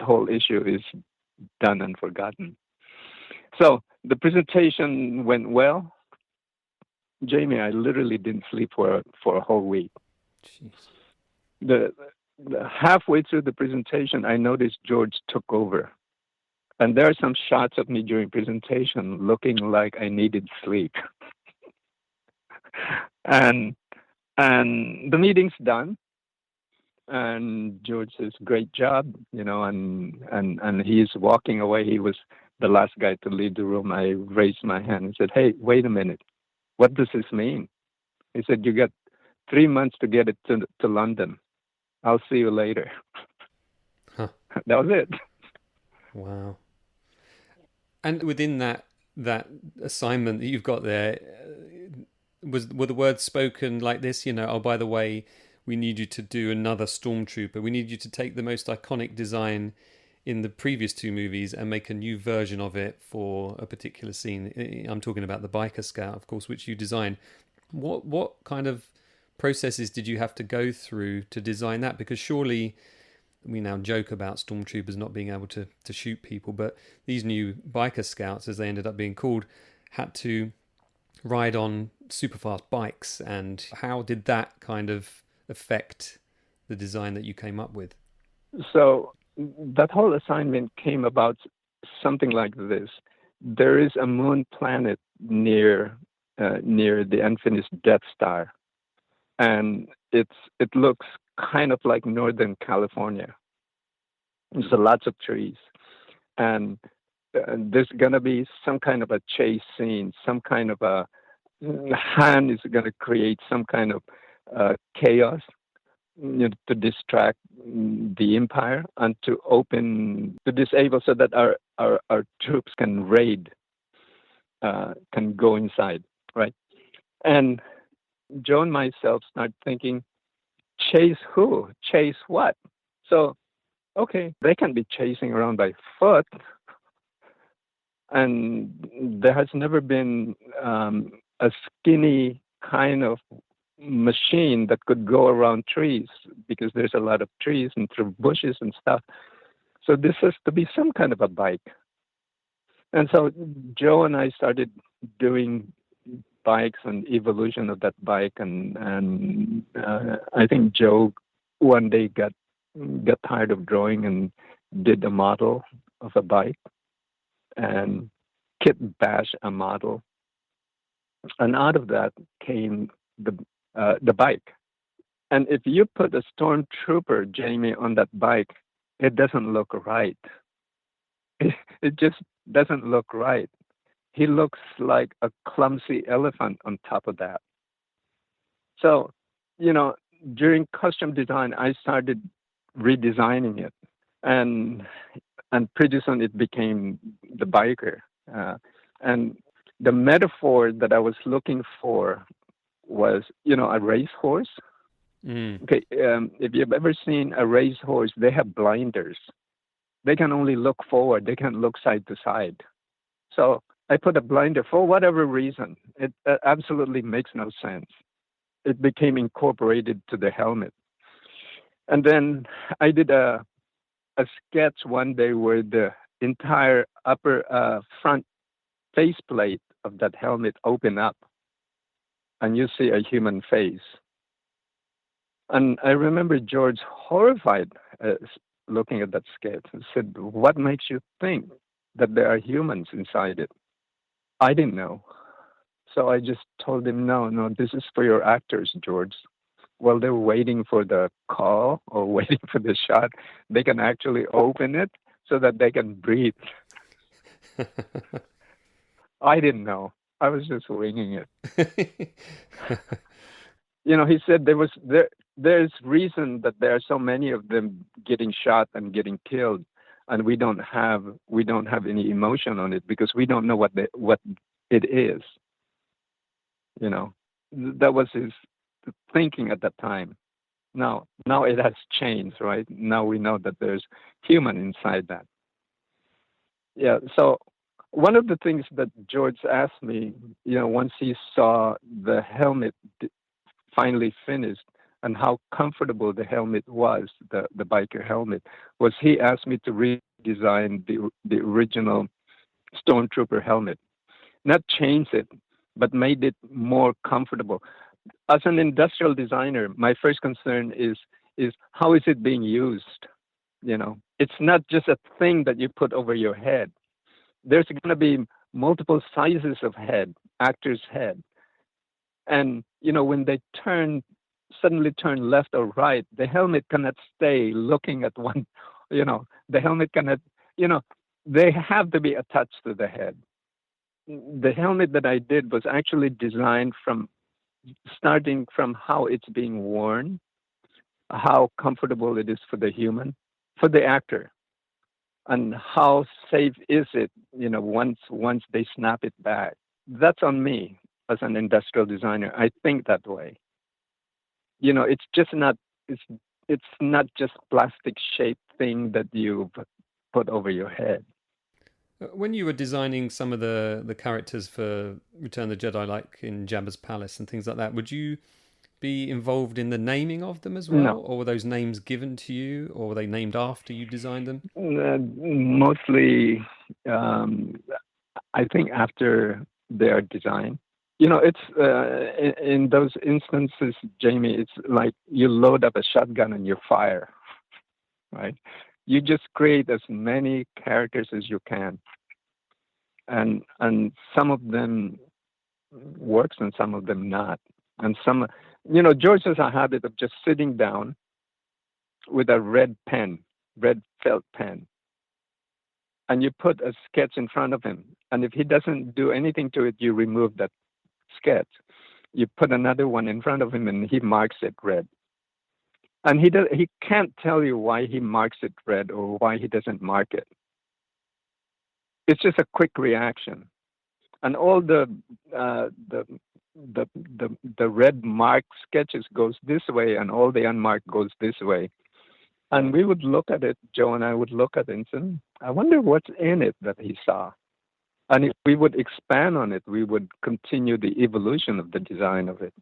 whole issue is done and forgotten. So the presentation went well. Jamie, I literally didn't sleep for a whole week. Jeez. The, the halfway through the presentation, I noticed George took over, and there are some shots of me during presentation looking like I needed sleep. and and the meeting's done, and George says, "Great job," and he's walking away. He was the last guy to leave the room. I raised my hand and said, "Hey, wait a minute. What does this mean?" He said, "You got 3 months to get it to London. I'll see you later." Huh. That was it. Wow. And within that assignment that you've got there, were the words spoken like this? Oh, by the way, we need you to do another Stormtrooper. We need you to take the most iconic design in the previous two movies and make a new version of it for a particular scene. I'm talking about the biker scout, of course, which you designed. What kind of processes did you have to go through to design that? Because surely we now joke about stormtroopers not being able to shoot people, but these new biker scouts, as they ended up being called, had to ride on super fast bikes. And how did that kind of affect the design that you came up with? So that whole assignment came about something like this. There is a moon planet near the unfinished Death Star, and it looks kind of like Northern California. There's lots of trees, and there's gonna be some kind of a chase scene, some kind of a Han is gonna create some kind of chaos, to distract the Empire and to disable so that our troops can raid, can go inside, right? And Joe and myself start thinking, chase who? Chase what? So, okay, they can be chasing around by foot, and there has never been a skinny kind of machine that could go around trees because there's a lot of trees and through bushes and stuff. So this has to be some kind of a bike. And so Joe and I started doing bikes and evolution of that bike, and I think Joe one day got tired of drawing and did a model of a bike, and kit bash a model, and out of that came the bike. And if you put a stormtrooper, Jamie, on that bike, it doesn't look right. It just doesn't look right. He looks like a clumsy elephant on top of that. So, you know, during costume design, I started redesigning it, and pretty soon it became the biker. And the metaphor that I was looking for was, a racehorse. Mm. Okay, if you've ever seen a racehorse, they have blinders. They can only look forward. They can't look side to side. So I put a blinder for whatever reason. It absolutely makes no sense. It became incorporated to the helmet. And then I did a sketch one day where the entire upper front faceplate of that helmet open up, and you see a human face. And I remember George horrified looking at that sketch and said, "What makes you think that there are humans inside it?" I didn't know. So I just told him, no, this is for your actors, George. While they're waiting for the call or waiting for the shot, they can actually open it so that they can breathe. I didn't know. I was just winging it. He said there's reason that there are so many of them getting shot and getting killed, and we don't have any emotion on it because we don't know what it is. That was his thinking at that time. Now it has changed, right? Now we know that there's human inside that. Yeah. So one of the things that George asked me, once he saw the helmet finally finished and how comfortable the helmet was, the biker helmet, was he asked me to redesign the original Stormtrooper helmet, not change it, but made it more comfortable. As an industrial designer, my first concern is how is it being used? It's not just a thing that you put over your head. There's going to be multiple sizes of actor's head. And, when they suddenly turn left or right, the helmet cannot stay looking at one, the helmet cannot, they have to be attached to the head. The helmet that I did was actually designed starting from how it's being worn, how comfortable it is for the human, for the actor, and how safe is it, once they snap it back. That's on me as an industrial designer. I think that way. It's not just plastic shaped thing that you put over your head. When you were designing some of the characters for Return of the Jedi, like in Jabba's palace and things like that, would you be involved in the naming of them as well? No. Or were those names given to you, or were they named after you designed them? Mostly, I think after they are designed. It's in those instances, Jamie, it's like you load up a shotgun and you fire, right? You just create as many characters as you can. And some of them works and some of them not. And some, George has a habit of just sitting down with a red felt pen, and you put a sketch in front of him. And if he doesn't do anything to it, you remove that sketch. You put another one in front of him and he marks it red. And he can't tell you why he marks it red or why he doesn't mark it. It's just a quick reaction. And all the red marked sketches goes this way and all the unmarked goes this way. And we would look at it, Joe and I would look at it and say, I wonder what's in it that he saw. And if we would expand on it, we would continue the evolution of the design of it.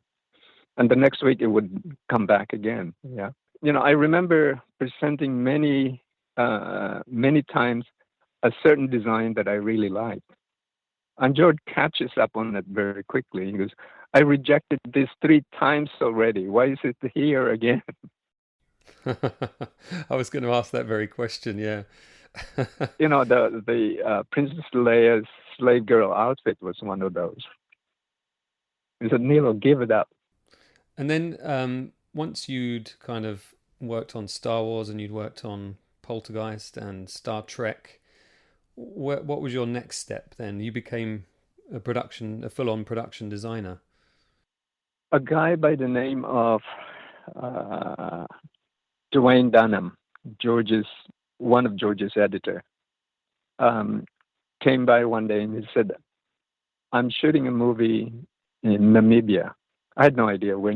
And the next week it would come back again. Yeah. I remember presenting many times a certain design that I really liked. And George catches up on it very quickly. He goes, I rejected this 3 times already. Why is it here again? I was going to ask that very question, yeah. The Princess Leia's slave girl outfit was one of those. He said, Nilo, give it up. And then once you'd kind of worked on Star Wars and you'd worked on Poltergeist and Star Trek, what was your next step then? You became a full-on production designer. A guy by the name of Dwayne Dunham, one of George's editor, came by one day and he said, I'm shooting a movie in Namibia. I had no idea where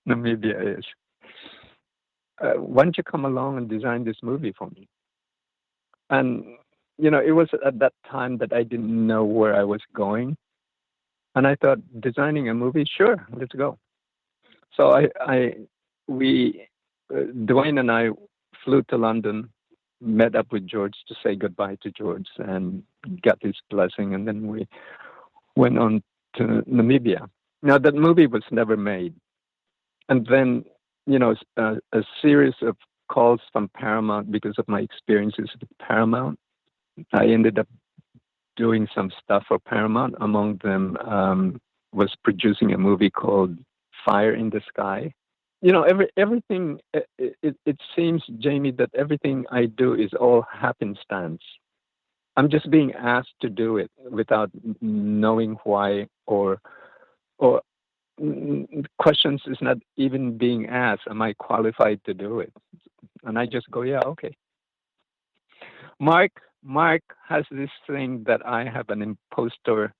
Namibia is. Why don't you come along and design this movie for me? And, it was at that time that I didn't know where I was going. And I thought, designing a movie, sure, let's go. So Dwayne and I flew to London, met up with George to say goodbye to George and got his blessing. And then we went on to Namibia. Now, that movie was never made. And then, a series of calls from Paramount because of my experiences with Paramount. I ended up doing some stuff for Paramount. Among them was producing a movie called Fire in the Sky. Everything, it seems, Jamie, that everything I do is all happenstance. I'm just being asked to do it without knowing why, or questions is not even being asked. Am I qualified to do it? And I just go, yeah, okay. Mark has this thing that I have an imposter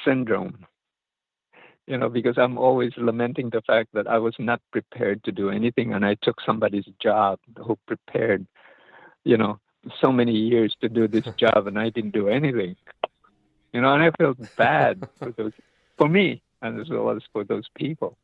syndrome, because I'm always lamenting the fact that I was not prepared to do anything and I took somebody's job who prepared, so many years to do this job and I didn't do anything. And I felt bad for me, and as well as for those people.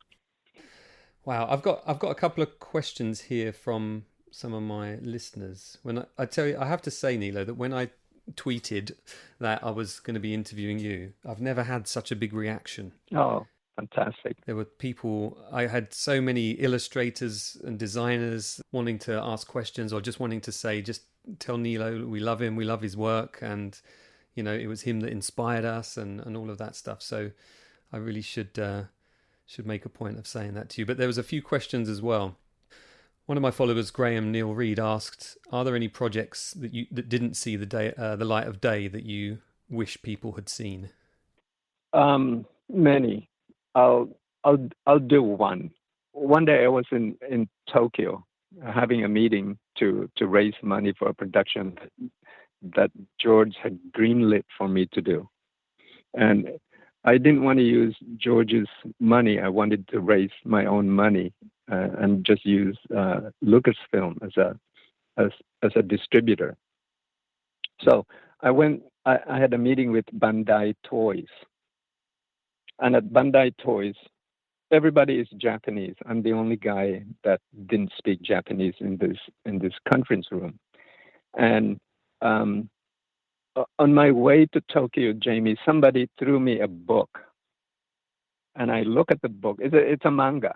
Wow, I've got a couple of questions here from some of my listeners. When I tell you, I have to say, Nilo, that when I tweeted that I was going to be interviewing you, I've never had such a big reaction. Oh, fantastic. There were people, I had so many illustrators and designers wanting to ask questions or just wanting to say, just tell Nilo we love him, we love his work, and it was him that inspired us and all of that stuff. So I really should make a point of saying that to you. But there was a few questions as well. One of my followers, Graham Neil Reed, asked, "Are there any projects that didn't see the light of day that you wish people had seen?" Many. I'll do one. One day I was in Tokyo having a meeting to raise money for a production that George had greenlit for me to do, and I didn't want to use George's money. I wanted to raise my own money and just use Lucasfilm as a distributor. So I went. I had a meeting with Bandai Toys, and at Bandai Toys, everybody is Japanese. I'm the only guy that didn't speak Japanese in this conference room, and on my way to Tokyo, Jamie, somebody threw me a book, and I look at the book. It's a manga,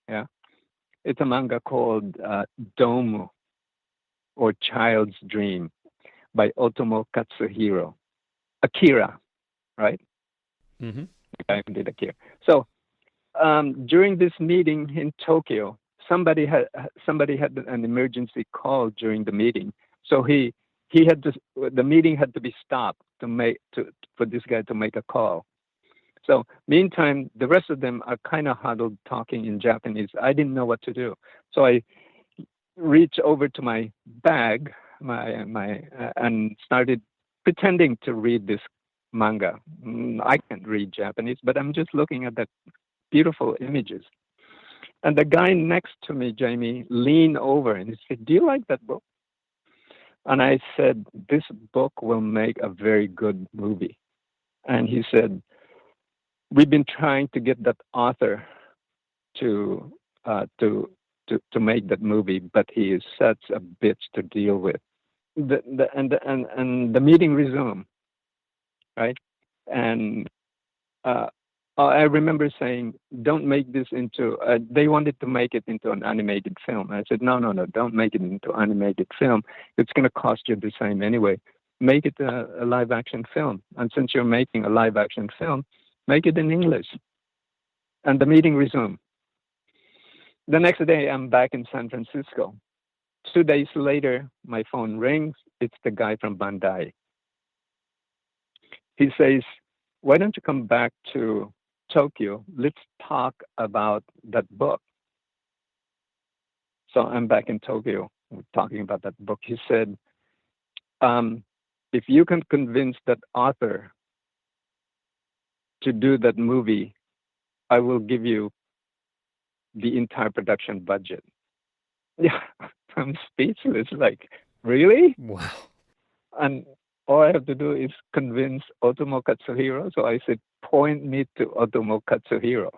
yeah. It's a manga called Domu, or Child's Dream, by Otomo Katsuhiro. Akira, right? Mm-hmm. The guy who did Akira. So during this meeting in Tokyo, somebody had an emergency call during the meeting, so the meeting had to be stopped for this guy to make a call. So meantime, the rest of them are kind of huddled talking in Japanese. I didn't know what to do. So I reached over to my bag, and started pretending to read this manga. I can't read Japanese, but I'm just looking at the beautiful images. And the guy next to me, Jamie, leaned over and he said, "Do you like that book?" And I said, "This book will make a very good movie." And he said, "We've been trying to get that author to make that movie, but he is such a bitch to deal with." And the meeting resumed, right? And I remember saying, "Don't make this into." They wanted to make it into an animated film. I said, "No, don't make it into animated film. It's going to cost you the same anyway. Make it a live action film. And since you're making a live action film, make it in English." And the meeting resumed. The next day, I'm back in San Francisco. 2 days later, my phone rings. It's the guy from Bandai. He says, "Why don't you come back to Tokyo? Let's talk about that book." So I'm back in Tokyo. We're talking about that book. He said, "If you can convince that author to do that movie, I will give you the entire production budget." Yeah, I'm speechless. Like, really? Wow. And all I have to do is convince Otomo Katsuhiro. So I said, "Point me to Otomo Katsuhiro."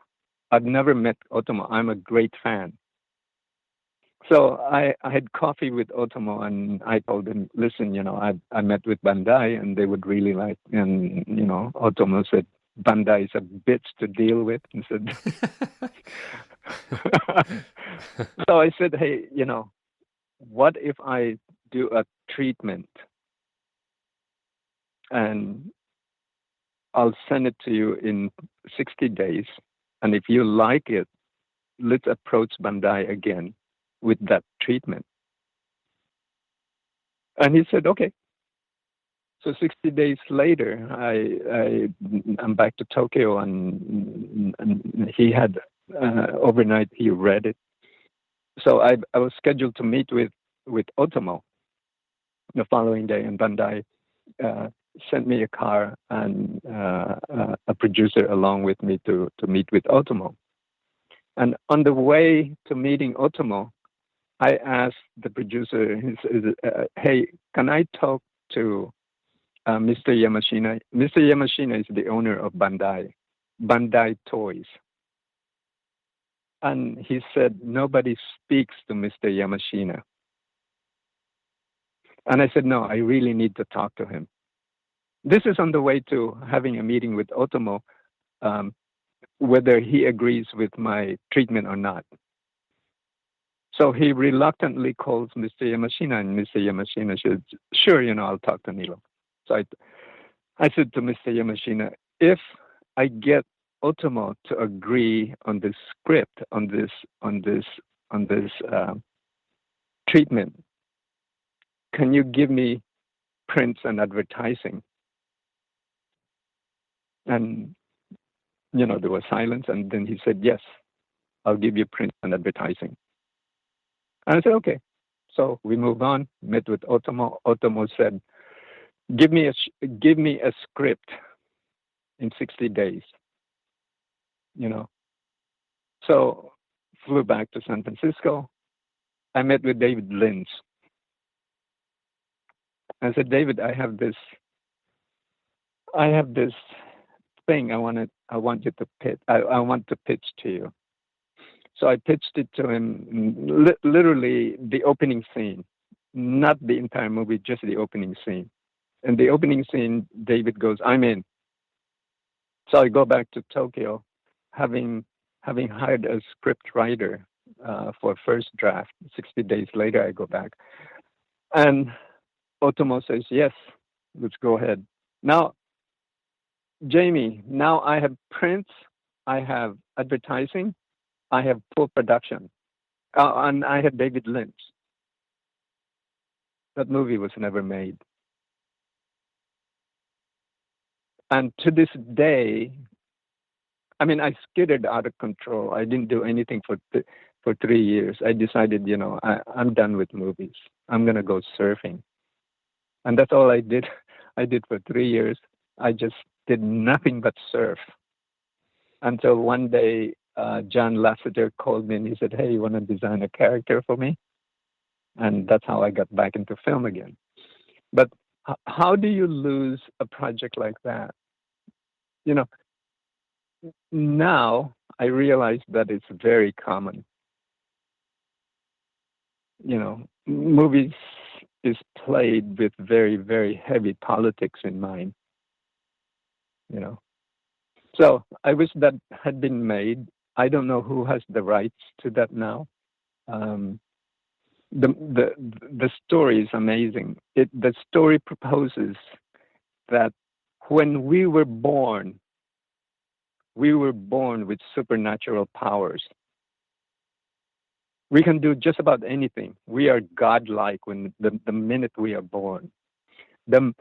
I've never met Otomo. I'm a great fan. So I had coffee with Otomo, and I told him, "Listen, I met with Bandai, and they would really like." And Otomo said, "Bandai is a bitch to deal with." And said, so I said, "Hey, what if I do a treatment, and I'll send it to you in 60 days, and if you like it, let's approach Bandai again with that treatment." And he said, "Okay." So 60 days later, I'm back to Tokyo, and he had overnight he read it. So I was scheduled to meet with Otomo the following day, and Bandai sent me a car and a producer along with me to meet with Otomo. And on the way to meeting Otomo, I asked the producer, hey, can I talk to Mr. Yamashina? Mr. Yamashina is the owner of Bandai Toys. And he said, nobody speaks to Mr. Yamashina. And I said, no, I really need to talk to him. This is on the way to having a meeting with Otomo, whether he agrees with my treatment or not. So he reluctantly calls Mr. Yamashina, and Mr. Yamashina said, sure, I'll talk to Nilo. So I said to Mr. Yamashina, if I get Otomo to agree on this script, on this treatment, can you give me prints and advertising? And there was silence, and then he said, yes, I'll give you prints and advertising. And I said, okay. So we moved on, met with Otomo. Otomo said, give me a script in 60 days. So flew back to San Francisco. I met with David Lynch. I said, David, I have this thing I want you to pitch. I want to pitch to you. So I pitched it to him, literally the opening scene, not the entire movie, just the opening scene. And the opening scene, David goes, I'm in. So I go back to Tokyo, having hired a script writer for first draft. 60 days later, I go back. And Otomo says, yes, let's go ahead. Now, Jamie, now I have prints, I have advertising, I have full production, and I have David Lynch. That movie was never made. And to this day, I skidded out of control. I didn't do anything for 3 years. I decided, I'm done with movies. I'm going to go surfing. And that's all I did. I did for 3 years. I just did nothing but surf. Until one day, John Lasseter called me and he said, hey, you want to design a character for me? And that's how I got back into film again. But how do you lose a project like that? Now I realize that it's very common. Movies is played with very, very heavy politics in mind. So I wish that had been made. I don't know who has the rights to that now. The story is amazing. The story proposes that when we were born with supernatural powers. We can do just about anything. We are godlike when the minute we are born. The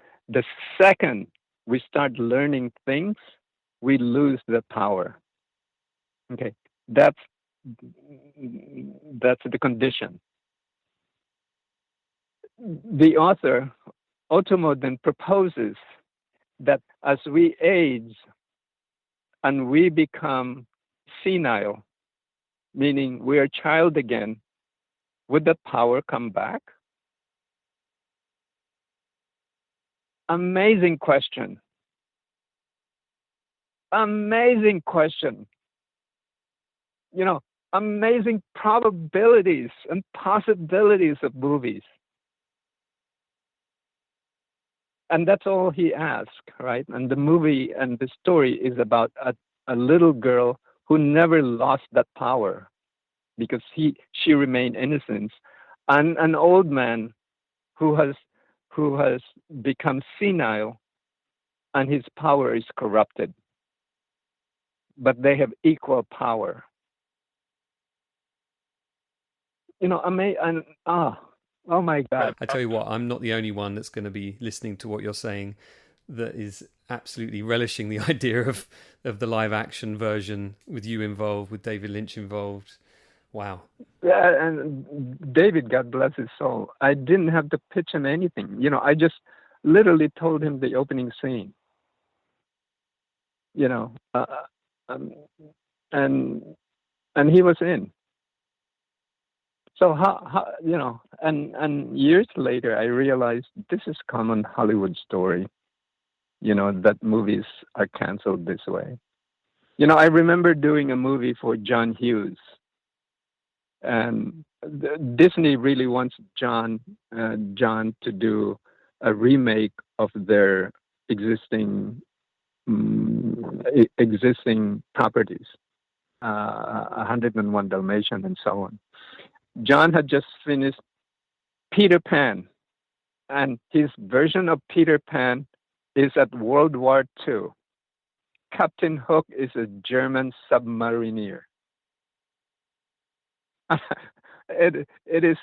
second we start learning things, we lose the power. Okay, that's the condition. The author, Otomo, then proposes that as we age and we become senile, meaning we are a child again, would that power come back? Amazing question. Amazing question. Amazing probabilities and possibilities of movies. And that's all he asked, right? And the movie and the story is about a little girl who never lost that power because she remained innocent, and an old man who has become senile and his power is corrupted. But they have equal power. Oh my God. I tell you what, I'm not the only one that's going to be listening to what you're saying that is absolutely relishing the idea of the live action version with you involved, with David Lynch involved. Wow. Yeah, and David, God bless his soul, I didn't have to pitch him anything. I just literally told him the opening scene. And he was in. So how and years later I realized this is common Hollywood story, that movies are canceled this way. I remember doing a movie for John Hughes, and Disney really wants John to do a remake of their existing properties, 101 Dalmatian and so on. John had just finished Peter Pan, and his version of Peter Pan is at World War II. Captain Hook is a German submarineer. It is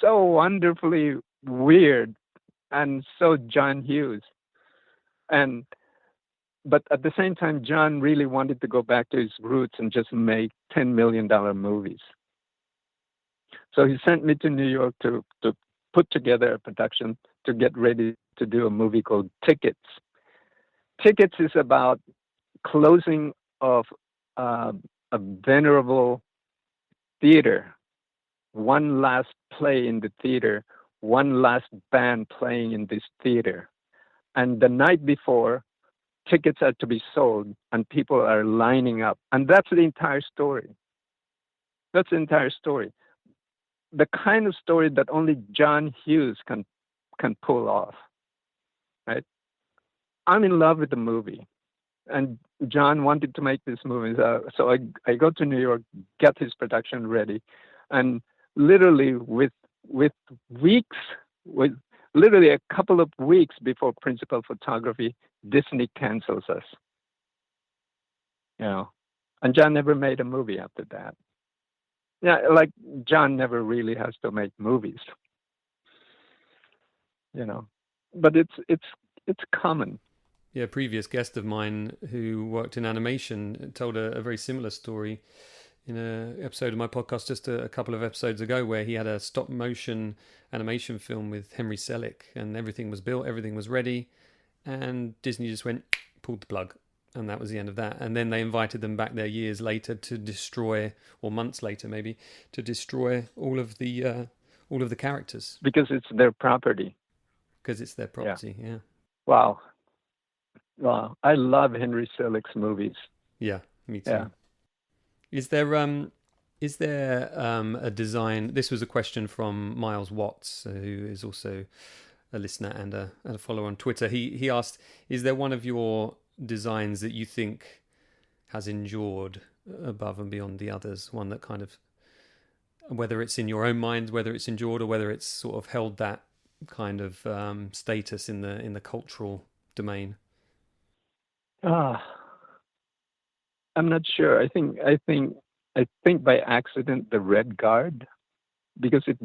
so wonderfully weird and so John Hughes. But at the same time, John really wanted to go back to his roots and just make $10 million movies. So he sent me to New York to put together a production to get ready to do a movie called Tickets. Tickets is about closing of a venerable theater, one last play in the theater, one last band playing in this theater. And the night before, tickets are to be sold and people are lining up. And that's the entire story. That's the entire story. The kind of story that only John Hughes can pull off, right? I'm in love with the movie. And John wanted to make this movie. So I go to New York, get his production ready. And literally with literally a couple of weeks before principal photography, Disney cancels us. And John never made a movie after that. Yeah, like John never really has to make movies. But it's common. Yeah, a previous guest of mine who worked in animation told a very similar story in an episode of my podcast just a couple of episodes ago, where he had a stop motion animation film with Henry Selick, and everything was built, everything was ready, and Disney just pulled the plug, and that was the end of that. And then they invited them back there years later to destroy, or months later maybe, to destroy all of the characters because it's their property. Yeah. Wow, I love Henry Selick's movies. Yeah, me too. Yeah. Is there a design? This was a question from Miles Watts, who is also a listener and a follower on Twitter. He asked, is there one of your designs that you think has endured above and beyond the others? One that kind of, whether it's in your own mind, whether it's endured, or whether it's sort of held that kind of status in the cultural domain? I'm not sure. I think by accident the Red Guard, because it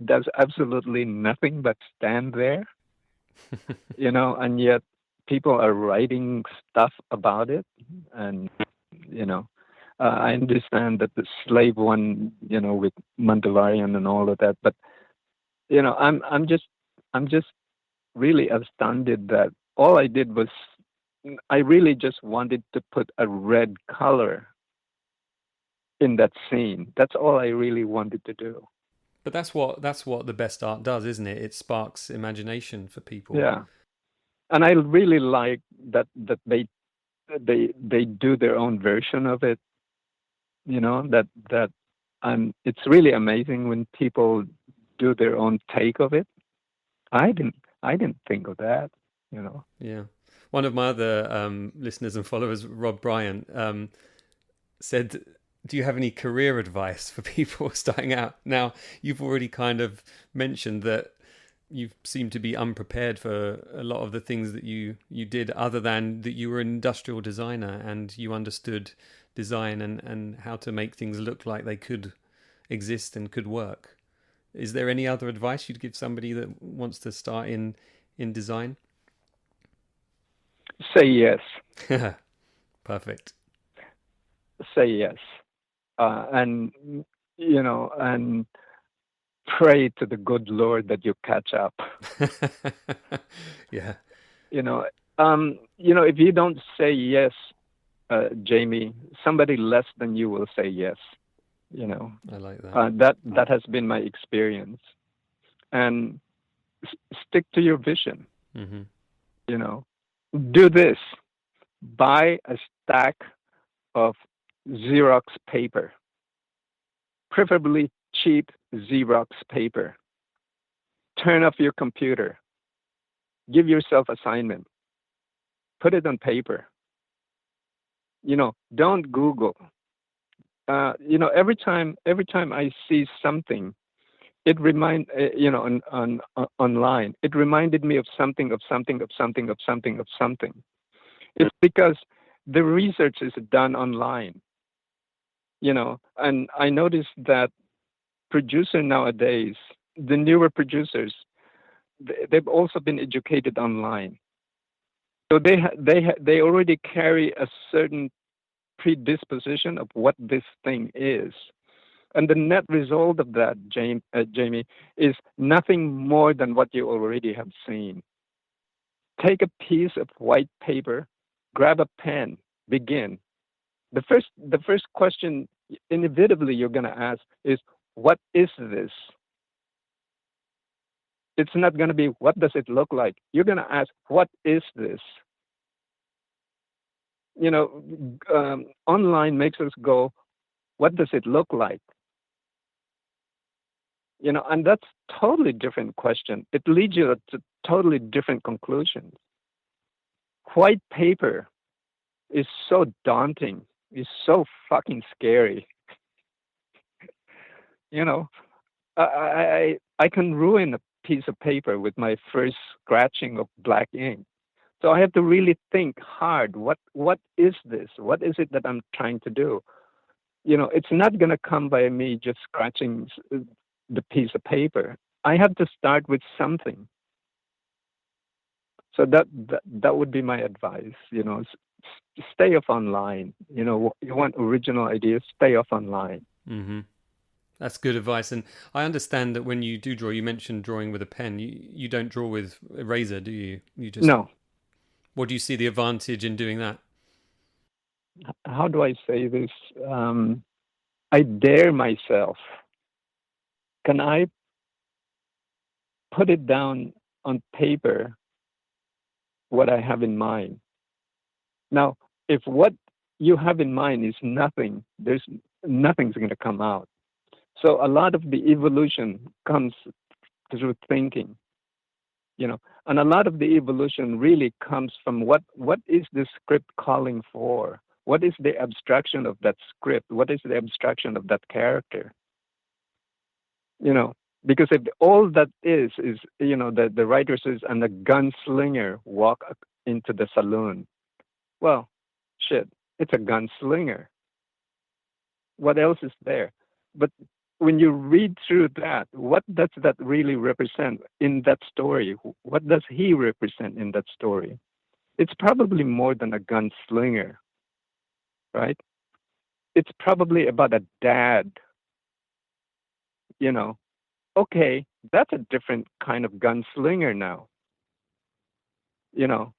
does absolutely nothing but stand there, and yet people are writing stuff about it, and I understand that the slave one, with Mandalorian and all of that, but I'm just really astounded that all I did was I really just wanted to put a red color in that scene. That's all I really wanted to do. But that's what the best art does, isn't it? It sparks imagination for people. Yeah, and I really like that they do their own version of it. It's really amazing when people do their own take of it. I didn't think of that. Yeah. One of my other listeners and followers, Rob Bryant, said, do you have any career advice for people starting out? Now, you've already kind of mentioned that you seem to be unprepared for a lot of the things that you did, other than that you were an industrial designer and you understood design and how to make things look like they could exist and could work. Is there any other advice you'd give somebody that wants to start in design? Say yes. Perfect. Say yes. And pray to the good Lord that you catch up. Yeah. If you don't say yes, Jamie, somebody less than you will say yes. You know, I like that. that has been my experience. And stick to your vision. Mm-hmm. You know, do this. Buy a stack of Xerox paper, preferably cheap Xerox paper. Turn off your computer. Give yourself assignment. Put it on paper. You know, don't Google. You know, every time I see something, it you know, online, it reminded me of something, of something, of something, of something, of something. It's because the research is done online, you know, and I noticed that producer nowadays, the newer producers, they've also been educated online. So they already carry a certain predisposition of what this thing is. And the net result of that, Jamie, is nothing more than what you already have seen. Take a piece of white paper, grab a pen, begin. The first question inevitably you're going to ask is, what is this? It's not going to be, what does it look like? You're going to ask, what is this? You know, online makes us go, what does it look like? You know, and that's totally different question. It leads you to totally different conclusions. White paper is so daunting, is so fucking scary. You know, I can ruin a piece of paper with my first scratching of black ink. So I have to really think hard. What is this? What is it that I'm trying to do? You know, it's not going to come by me just scratching the piece of paper. I have to start with something. So that would be my advice. You know, stay off online. You know, you want original ideas, stay off online. Mm-hmm. That's good advice. And I understand that when you do draw, you mentioned drawing with a pen. You don't draw with eraser, do you? You just No. What do you see the advantage in doing that? How do I say this? I dare myself. Can I put it down on paper what I have in mind? Now, if what you have in mind is nothing, there's nothing's going to come out. So a lot of the evolution comes through thinking, you know, and a lot of the evolution really comes from what is the script calling for? What is the abstraction of that script? What is the abstraction of that character? You know, because if all that is, you know, the writer says, and the gunslinger walk into the saloon. Well, shit, it's a gunslinger. What else is there? But when you read through that, what does that really represent in that story? What does he represent in that story? It's probably more than a gunslinger, right? It's probably about a dad, you know. Okay, that's a different kind of gunslinger now, you know.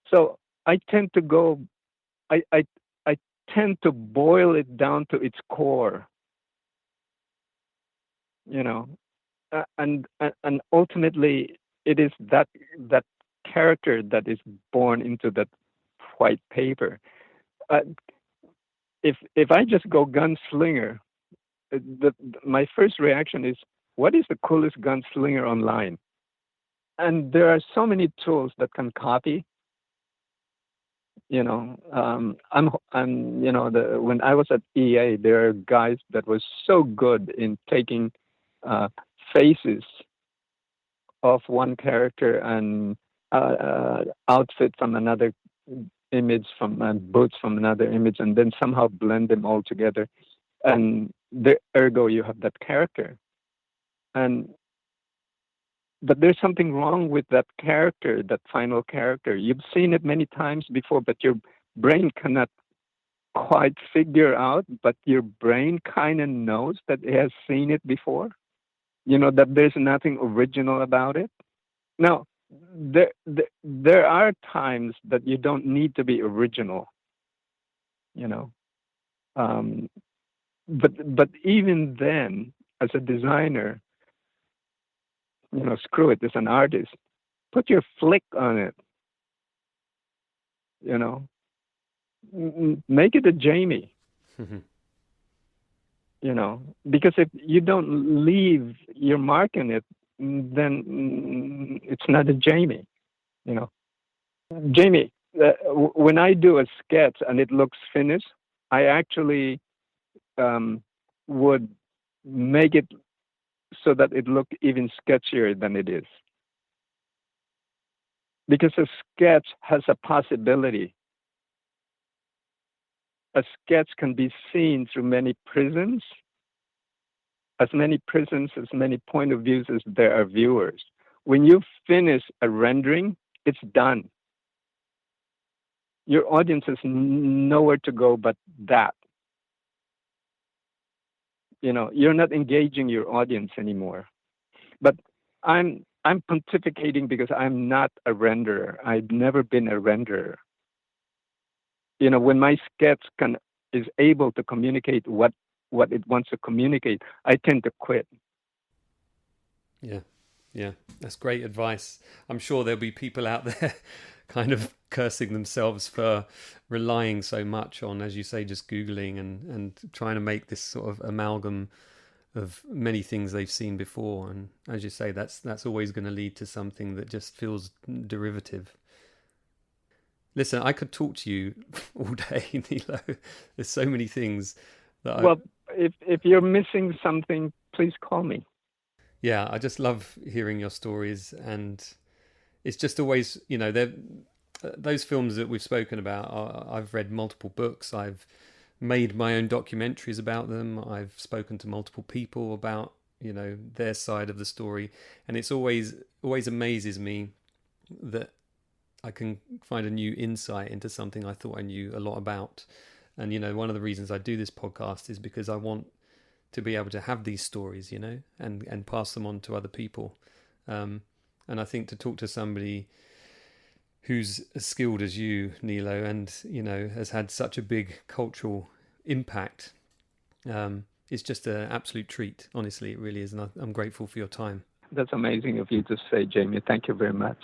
So I tend to go, I tend to boil it down to its core, you know, and ultimately it is that character that is born into that white paper. Uh, if I just go gunslinger, my first reaction is, what is the coolest gunslinger online? And there are so many tools that can copy. You know, I'm you know, when I was at EA, there are guys that was so good in taking faces of one character and outfit from another image, from boots from another image, and then somehow blend them all together, and ergo you have that character. And but there's something wrong with that character, that final character. You've seen it many times before, but your brain cannot quite figure out, but your brain kind of knows that it has seen it before. You know, that there's nothing original about it. Now, there are times that you don't need to be original, you know. but even then, as a designer, screw it. As an artist, put your flick on it. Make it a Jamie. Because if you don't leave your mark in it, then it's not a Jamie. Jamie, when I do a sketch and it looks finished, I actually would make it so that it looked even sketchier than it is. Because a sketch has a possibility. A sketch can be seen through many prisms, as many point of views as there are viewers. When you finish a rendering, it's done. Your audience has nowhere to go but that. You're not engaging your audience anymore. But I'm pontificating because I'm not a renderer. I've never been a renderer. When my sketch is able to communicate what it wants to communicate, I tend to quit. Yeah, that's great advice. I'm sure there'll be people out there kind of cursing themselves for relying so much on, as you say, just Googling and trying to make this sort of amalgam of many things they've seen before. And as you say, that's always going to lead to something that just feels derivative. Listen, I could talk to you all day, Nilo. There's so many things that Well, if you're missing something, please call me. Yeah, I just love hearing your stories, and it's just always, those films that we've spoken about, I've read multiple books, I've made my own documentaries about them, I've spoken to multiple people about, their side of the story, and it's always amazes me that I can find a new insight into something I thought I knew a lot about. And, one of the reasons I do this podcast is because I want to be able to have these stories, and pass them on to other people. And I think to talk to somebody who's as skilled as you, Nilo, and, has had such a big cultural impact, it's just an absolute treat. Honestly, it really is. And I'm grateful for your time. That's amazing of you to say, Jamie. Thank you very much.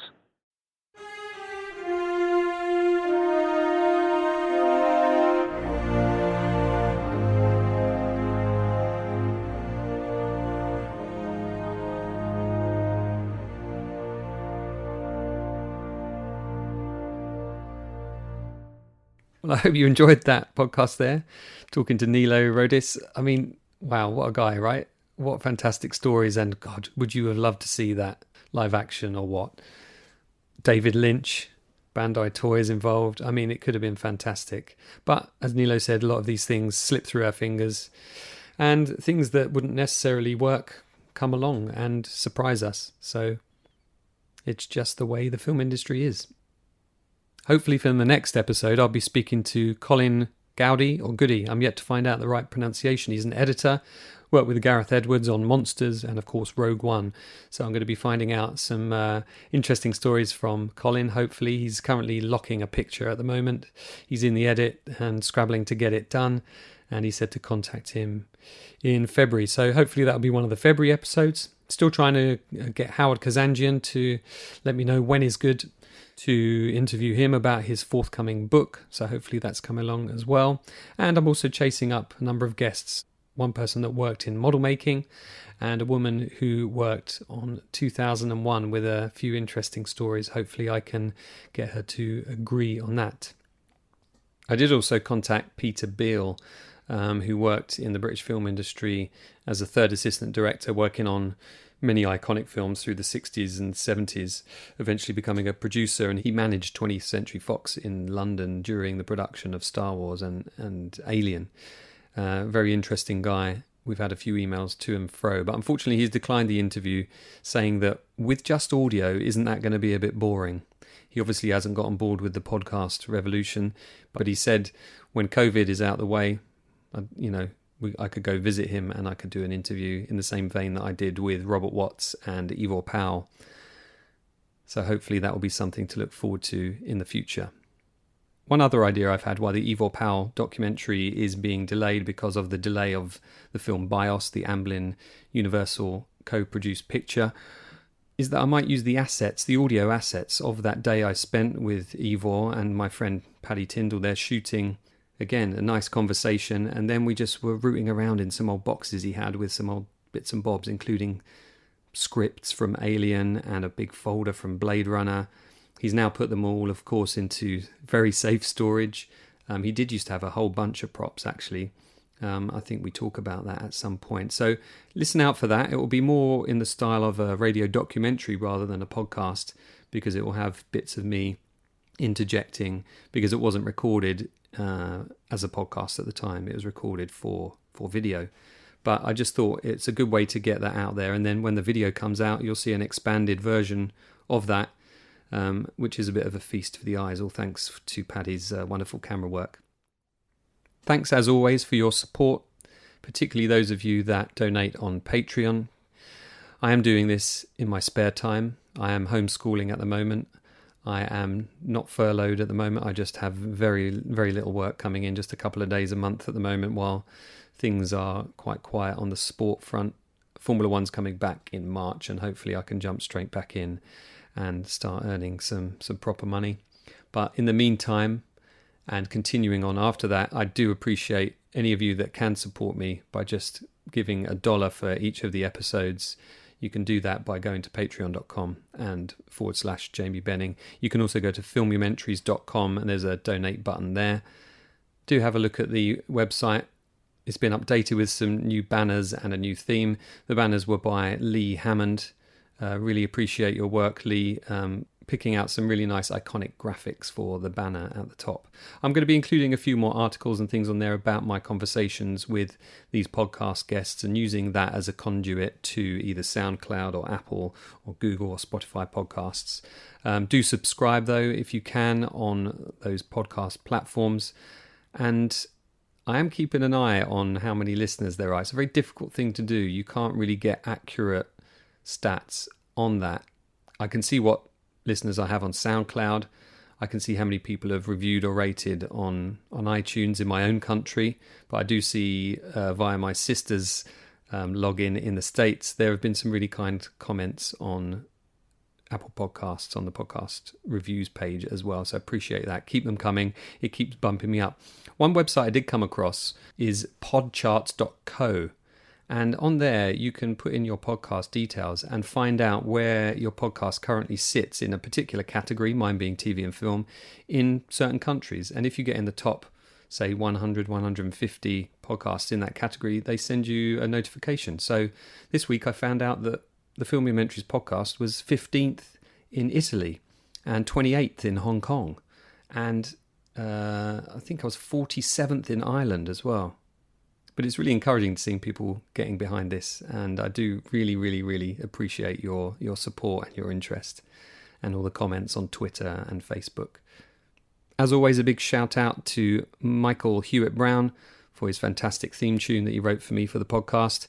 Well, I hope you enjoyed that podcast there, talking to Nilo Rodis. I mean, wow, what a guy, right? What fantastic stories. And God, would you have loved to see that live action or what? David Lynch, Bandai Toys involved. I mean, it could have been fantastic. But as Nilo said, a lot of these things slip through our fingers, and things that wouldn't necessarily work come along and surprise us. So it's just the way the film industry is. Hopefully for the next episode, I'll be speaking to Colin Gowdy or Goody. I'm yet to find out the right pronunciation. He's an editor, worked with Gareth Edwards on Monsters and, of course, Rogue One. So I'm going to be finding out some interesting stories from Colin, hopefully. He's currently locking a picture at the moment. He's in the edit and scrabbling to get it done. And he said to contact him in February. So hopefully that'll be one of the February episodes. Still trying to get Howard Kazanjian to let me know when is good to interview him about his forthcoming book. So hopefully that's coming along as well. And I'm also chasing up a number of guests. One person that worked in model making and a woman who worked on 2001 with a few interesting stories. Hopefully I can get her to agree on that. I did also contact Peter Beale, who worked in the British film industry as a third assistant director, working on many iconic films through the 60s and 70s, eventually becoming a producer, and he managed 20th Century Fox in London during the production of Star Wars and Alien. Very interesting guy. We've had a few emails to and fro, but unfortunately he's declined the interview, saying that with just audio, isn't that going to be a bit boring? He obviously hasn't got on board with the podcast revolution, but he said when COVID is out the way, I could go visit him and I could do an interview in the same vein that I did with Robert Watts and Ivor Powell. So hopefully that will be something to look forward to in the future. One other idea I've had why the Ivor Powell documentary is being delayed because of the delay of the film BIOS, the Amblin Universal co-produced picture, is that I might use the assets, the audio assets of that day I spent with Ivor and my friend Paddy Tyndall there shooting, again, a nice conversation, and then we just were rooting around in some old boxes he had with some old bits and bobs, including scripts from Alien and a big folder from Blade Runner. He's now put them all, of course, into very safe storage. He did used to have a whole bunch of props, actually. I think we talk about that at some point. So listen out for that. It will be more in the style of a radio documentary rather than a podcast, because it will have bits of me interjecting, because it wasn't recorded as a podcast at the time. It was recorded for video. But I just thought it's a good way to get that out there. And then when the video comes out, you'll see an expanded version of that, which is a bit of a feast for the eyes, all thanks to Paddy's wonderful camera work. Thanks as always for your support, particularly those of you that donate on Patreon. I am doing this in my spare time. I am homeschooling at the moment. I am not furloughed at the moment. I just have very, very little work coming in, just a couple of days a month at the moment, while things are quite quiet on the sport front. Formula One's coming back in March, and hopefully I can jump straight back in and start earning some proper money. But in the meantime, and continuing on after that, I do appreciate any of you that can support me by just giving $1 for each of the episodes. You can do that by going to patreon.com and /Jamie Benning. You can also go to filmumentaries.com and there's a donate button there. Do have a look at the website. It's been updated with some new banners and a new theme. The banners were by Lee Hammond. Really appreciate your work, Lee, picking out some really nice iconic graphics for the banner at the top. I'm going to be including a few more articles and things on there about my conversations with these podcast guests and using that as a conduit to either SoundCloud or Apple or Google or Spotify podcasts. Do subscribe, though, if you can, on those podcast platforms. And I am keeping an eye on how many listeners there are. It's a very difficult thing to do. You can't really get accurate stats on that. I can see what listeners I have on SoundCloud. I can see how many people have reviewed or rated on iTunes in my own country, but I do see via my sister's login in the States, there have been some really kind comments on Apple Podcasts on the podcast reviews page as well, so I appreciate that. Keep them coming. It keeps bumping me up. One website I did come across is podcharts.co. And on there, you can put in your podcast details and find out where your podcast currently sits in a particular category, mine being TV and film, in certain countries. And if you get in the top, say 100, 150 podcasts in that category, they send you a notification. So this week I found out that the Filmumentaries podcast was 15th in Italy and 28th in Hong Kong. And I think I was 47th in Ireland as well. But it's really encouraging to see people getting behind this, and I do really, really, really appreciate your support and your interest and all the comments on Twitter and Facebook. As always, a big shout out to Michael Hewitt-Brown for his fantastic theme tune that he wrote for me for the podcast.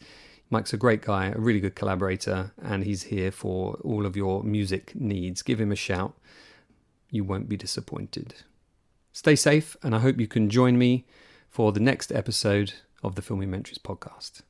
Mike's a great guy, a really good collaborator, and he's here for all of your music needs. Give him a shout. You won't be disappointed. Stay safe, and I hope you can join me for the next episode of the Filmumentaries podcast.